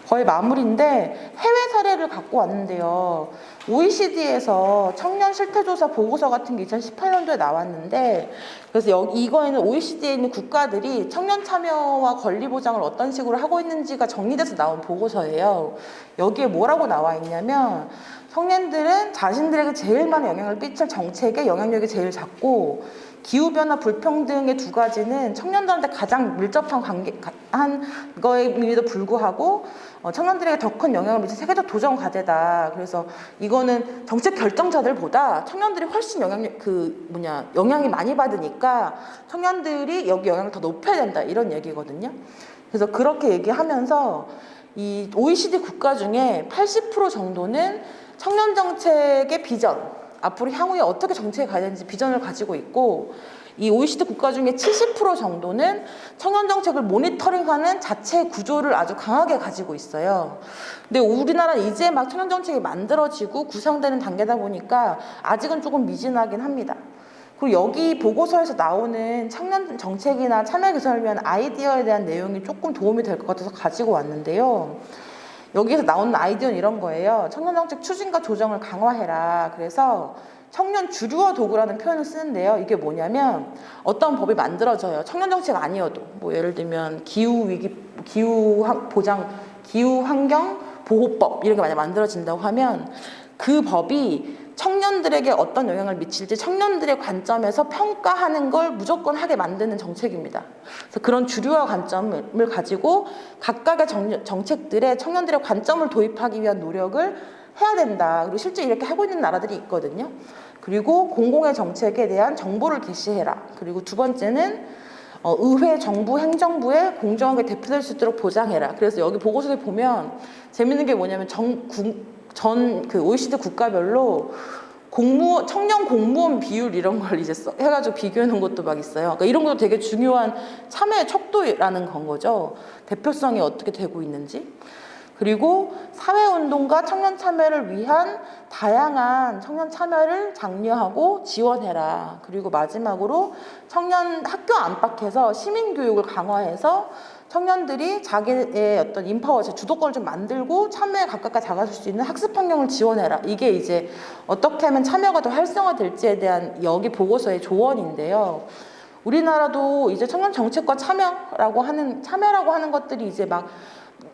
거의 마무리인데, 해외 사례를 갖고 왔는데요. OECD에서 청년 실태조사 보고서 같은 게 2018년도에 나왔는데, 그래서 이거에는 OECD에 있는 국가들이 청년 참여와 권리 보장을 어떤 식으로 하고 있는지가 정리돼서 나온 보고서예요. 여기에 뭐라고 나와 있냐면, 청년들은 자신들에게 제일 많은 영향을 끼칠 정책에 영향력이 제일 작고, 기후변화 불평등의 두 가지는 청년들한테 가장 밀접한 한 거임에도 불구하고 청년들에게 더 큰 영향을 미친 세계적 도전 과제다. 그래서 이거는 정책 결정자들보다 청년들이 훨씬 영향이 많이 받으니까 청년들이 여기 영향을 더 높여야 된다, 이런 얘기거든요. 그래서 그렇게 얘기하면서 이 OECD 국가 중에 80% 정도는 청년 정책의 비전, 앞으로 향후에 어떻게 정책이 가야 되는지 비전을 가지고 있고, 이 OECD 국가 중에 70% 정도는 청년 정책을 모니터링하는 자체 구조를 아주 강하게 가지고 있어요. 근데 우리나라는 이제 막 청년 정책이 만들어지고 구상되는 단계다 보니까 아직은 조금 미진하긴 합니다. 그리고 여기 보고서에서 나오는 청년 정책이나 참여 개선을 위한 아이디어에 대한 내용이 조금 도움이 될 것 같아서 가지고 왔는데요. 여기에서 나오는 아이디어는 이런 거예요. 청년정책 추진과 조정을 강화해라. 그래서 청년 주류화 도구라는 표현을 쓰는데요. 이게 뭐냐면 어떤 법이 만들어져요. 청년정책 아니어도. 뭐 예를 들면 기후환경보호법 이런 게 만약 만들어진다고 하면 그 법이 청년들에게 어떤 영향을 미칠지 청년들의 관점에서 평가하는 걸 무조건 하게 만드는 정책입니다. 그래서 그런 주류화 관점을 가지고 각각의 정책들에 청년들의 관점을 도입하기 위한 노력을 해야 된다. 그리고 실제 이렇게 하고 있는 나라들이 있거든요. 그리고 공공의 정책에 대한 정보를 게시해라. 그리고 두 번째는 의회, 정부, 행정부에 공정하게 대표될 수 있도록 보장해라. 그래서 여기 보고서에 보면 재밌는 게 뭐냐면 그 OECD 국가별로 청년 공무원 비율 이런 걸 이제 해가지고 비교해 놓은 것도 막 있어요. 그러니까 이런 것도 되게 중요한 참여의 척도라는 건 거죠. 대표성이 어떻게 되고 있는지. 그리고 사회운동과 청년 참여를 위한 다양한 청년 참여를 장려하고 지원해라. 그리고 마지막으로 청년 학교 안팎에서 시민교육을 강화해서 청년들이 자기의 어떤 인파워, 주도권을 좀 만들고 참여에 가깝게 다가설 수 있는 학습 환경을 지원해라. 이게 이제 어떻게 하면 참여가 더 활성화될지에 대한 여기 보고서의 조언인데요. 우리나라도 이제 청년 정책과 참여라고 하는 것들이 이제 막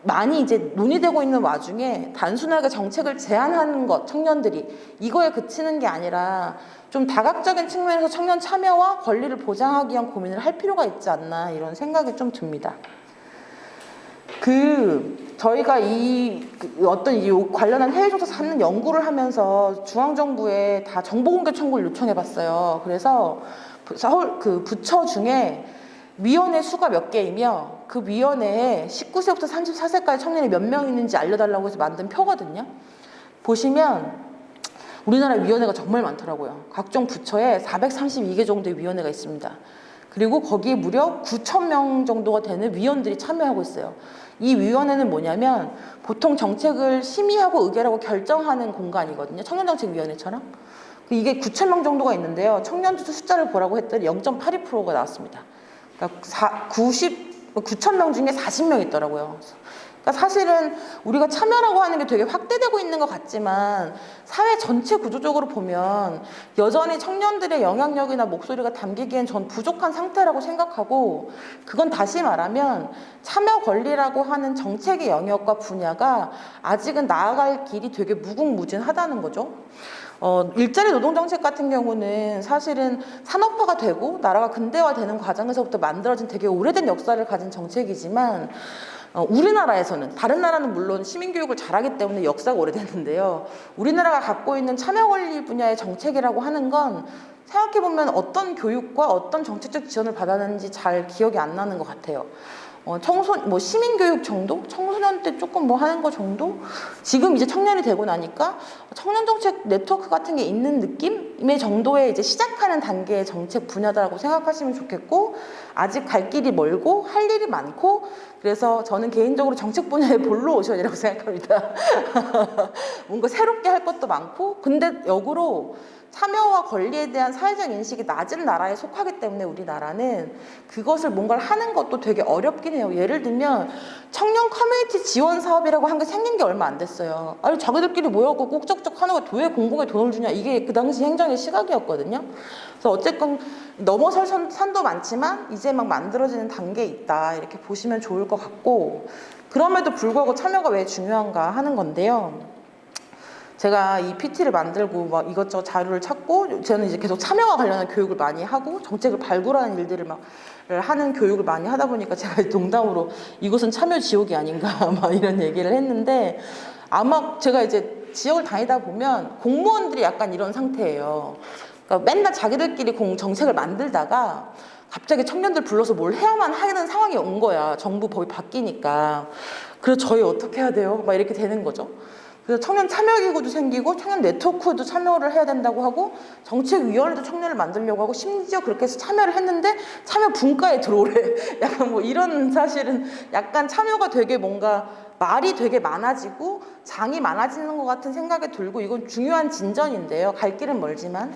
많이 이제 논의되고 있는 와중에 단순하게 정책을 제안하는 것, 청년들이 이거에 그치는 게 아니라 좀 다각적인 측면에서 청년 참여와 권리를 보장하기 위한 고민을 할 필요가 있지 않나, 이런 생각이 좀 듭니다. 저희가 어떤 관련한 해외조사 하는 연구를 하면서 중앙정부에 다 정보공개 청구를 요청해봤어요. 그래서 서울 부처 중에 위원회 수가 몇 개이며 그 위원회에 19세부터 34세까지 청년이 몇 명 있는지 알려달라고 해서 만든 표거든요. 보시면 우리나라 위원회가 정말 많더라고요. 각종 부처에 432개 정도의 위원회가 있습니다. 그리고 거기에 무려 9,000명 정도가 되는 위원들이 참여하고 있어요. 이 위원회는 뭐냐면 보통 정책을 심의하고 의결하고 결정하는 공간이거든요. 청년정책위원회처럼. 이게 9,000명 정도가 있는데요. 청년들 숫자를 보라고 했더니 0.82%가 나왔습니다. 그러니까 9,000명 중에 40명 있더라고요. 그러니까 사실은 우리가 참여라고 하는 게 되게 확대되고 있는 것 같지만 사회 전체 구조적으로 보면 여전히 청년들의 영향력이나 목소리가 담기기엔 전 부족한 상태라고 생각하고, 그건 다시 말하면 참여 권리라고 하는 정책의 영역과 분야가 아직은 나아갈 길이 되게 무궁무진하다는 거죠. 일자리 노동정책 같은 경우는 사실은 산업화가 되고 나라가 근대화되는 과정에서부터 만들어진 되게 오래된 역사를 가진 정책이지만 우리나라에서는, 다른 나라는 물론 시민교육을 잘하기 때문에 역사가 오래됐는데요. 우리나라가 갖고 있는 참여 권리 분야의 정책이라고 하는 건 생각해보면 어떤 교육과 어떤 정책적 지원을 받았는지 잘 기억이 안 나는 것 같아요. 시민교육 정도? 청소년 때 조금 하는 거 정도? 지금 이제 청년이 되고 나니까 청년정책 네트워크 같은 게 있는 느낌? 준비임의 정도의 이제 시작하는 단계의 정책 분야다라고 생각하시면 좋겠고, 아직 갈 길이 멀고 할 일이 많고, 그래서 저는 개인적으로 정책 분야의 볼로오션이라고 생각합니다. 뭔가 새롭게 할 것도 많고, 근데 역으로 참여와 권리에 대한 사회적 인식이 낮은 나라에 속하기 때문에 우리나라는 그것을 뭔가를 하는 것도 되게 어렵긴 해요. 예를 들면 청년 커뮤니티 지원 사업이라고 한 게 생긴 게 얼마 안 됐어요. 아니 자기들끼리 모여갖고 꼭적적 하는 거 왜 공공에 돈을 주냐, 이게 그 당시 행정의 시각이었거든요. 그래서 어쨌건 넘어설 산도 많지만 이제 막 만들어지는 단계에 있다, 이렇게 보시면 좋을 것 같고, 그럼에도 불구하고 참여가 왜 중요한가 하는 건데요. 제가 이 PT를 만들고 막 이것저것 자료를 찾고, 저는 이제 계속 참여와 관련한 교육을 많이 하고 정책을 발굴하는 일들을 막 하는 교육을 많이 하다 보니까 제가 농담으로 이곳은 참여 지옥이 아닌가 막 이런 얘기를 했는데, 아마 제가 이제 지역을 다니다 보면 공무원들이 약간 이런 상태예요. 그러니까 맨날 자기들끼리 정책을 만들다가 갑자기 청년들 불러서 뭘 해야만 하는 상황이 온 거야. 정부 법이 바뀌니까. 그래서 저희 어떻게 해야 돼요? 막 이렇게 되는 거죠. 그래서 청년 참여기구도 생기고 청년 네트워크도 참여를 해야 된다고 하고, 정책위원회도 청년을 만들려고 하고, 심지어 그렇게 해서 참여를 했는데 참여 분과에 들어오래. 약간 뭐 이런, 사실은 약간 참여가 되게 뭔가 말이 되게 많아지고 장이 많아지는 것 같은 생각이 들고, 이건 중요한 진전인데요. 갈 길은 멀지만.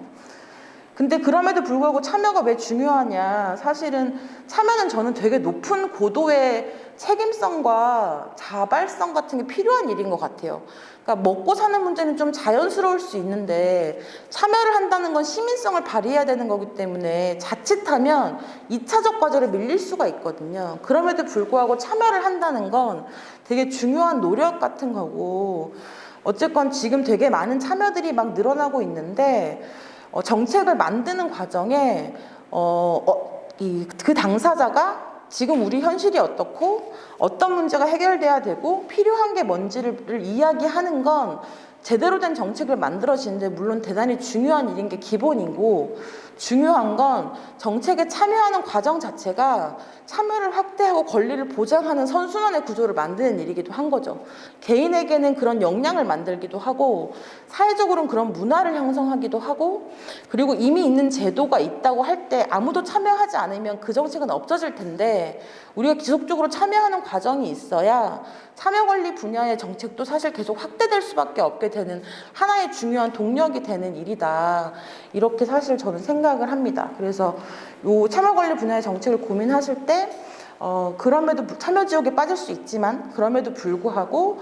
근데 그럼에도 불구하고 참여가 왜 중요하냐, 사실은 참여는 저는 되게 높은 고도의 책임성과 자발성 같은 게 필요한 일인 것 같아요. 그러니까 먹고 사는 문제는 좀 자연스러울 수 있는데, 참여를 한다는 건 시민성을 발휘해야 되는 거기 때문에 자칫하면 2차적 과제로 밀릴 수가 있거든요. 그럼에도 불구하고 참여를 한다는 건 되게 중요한 노력 같은 거고, 어쨌건 지금 되게 많은 참여들이 막 늘어나고 있는데, 정책을 만드는 과정에 그 당사자가 지금 우리 현실이 어떻고 어떤 문제가 해결돼야 되고 필요한 게 뭔지를 이야기하는 건 제대로 된 정책을 만들어지는데 물론 대단히 중요한 일인 게 기본이고, 중요한 건 정책에 참여하는 과정 자체가 참여를 확대하고 권리를 보장하는 선순환의 구조를 만드는 일이기도 한 거죠. 개인에게는 그런 역량을 만들기도 하고, 사회적으로는 그런 문화를 형성하기도 하고, 그리고 이미 있는 제도가 있다고 할 때 아무도 참여하지 않으면 그 정책은 없어질 텐데, 우리가 지속적으로 참여하는 과정이 있어야 참여 권리 분야의 정책도 사실 계속 확대될 수밖에 없게 되는 하나의 중요한 동력이 되는 일이다, 이렇게 사실 저는 생각을 합니다. 그래서 요 참여 권리 분야의 정책을 고민하실 때 그럼에도 참여 지역에 빠질 수 있지만 그럼에도 불구하고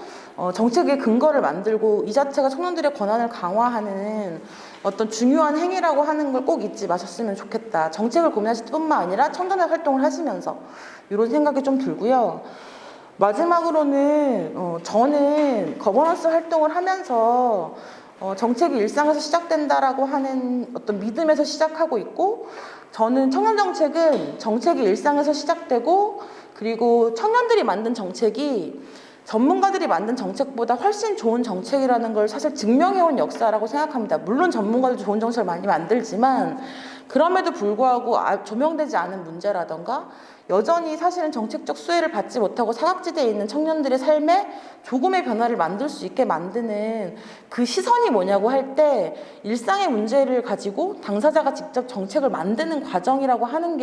정책의 근거를 만들고 이 자체가 청년들의 권한을 강화하는 어떤 중요한 행위라고 하는 걸 꼭 잊지 마셨으면 좋겠다. 정책을 고민하실 뿐만 아니라 청년의 활동을 하시면서 이런 생각이 좀 들고요. 마지막으로는 저는 거버넌스 활동을 하면서 정책이 일상에서 시작된다라고 하는 어떤 믿음에서 시작하고 있고, 저는 청년 정책은 정책이 일상에서 시작되고, 그리고 청년들이 만든 정책이 전문가들이 만든 정책보다 훨씬 좋은 정책이라는 걸 사실 증명해온 역사라고 생각합니다. 물론 전문가들도 좋은 정책을 많이 만들지만 그럼에도 불구하고 조명되지 않은 문제라던가 여전히 사실은 정책적 수혜를 받지 못하고 사각지대에 있는 청년들의 삶에 조금의 변화를 만들 수 있게 만드는 그 시선이 뭐냐고 할 때, 일상의 문제를 가지고 당사자가 직접 정책을 만드는 과정이라고 하는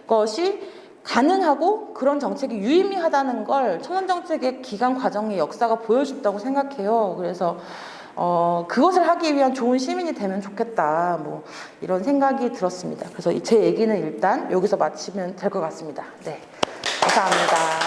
것이 가능하고 그런 정책이 유의미하다는 걸 청년정책의 기간 과정의 역사가 보여줬다고 생각해요. 그래서 그것을 하기 위한 좋은 시민이 되면 좋겠다, 뭐 이런 생각이 들었습니다. 그래서 제 얘기는 일단 여기서 마치면 될 것 같습니다. 네, 감사합니다.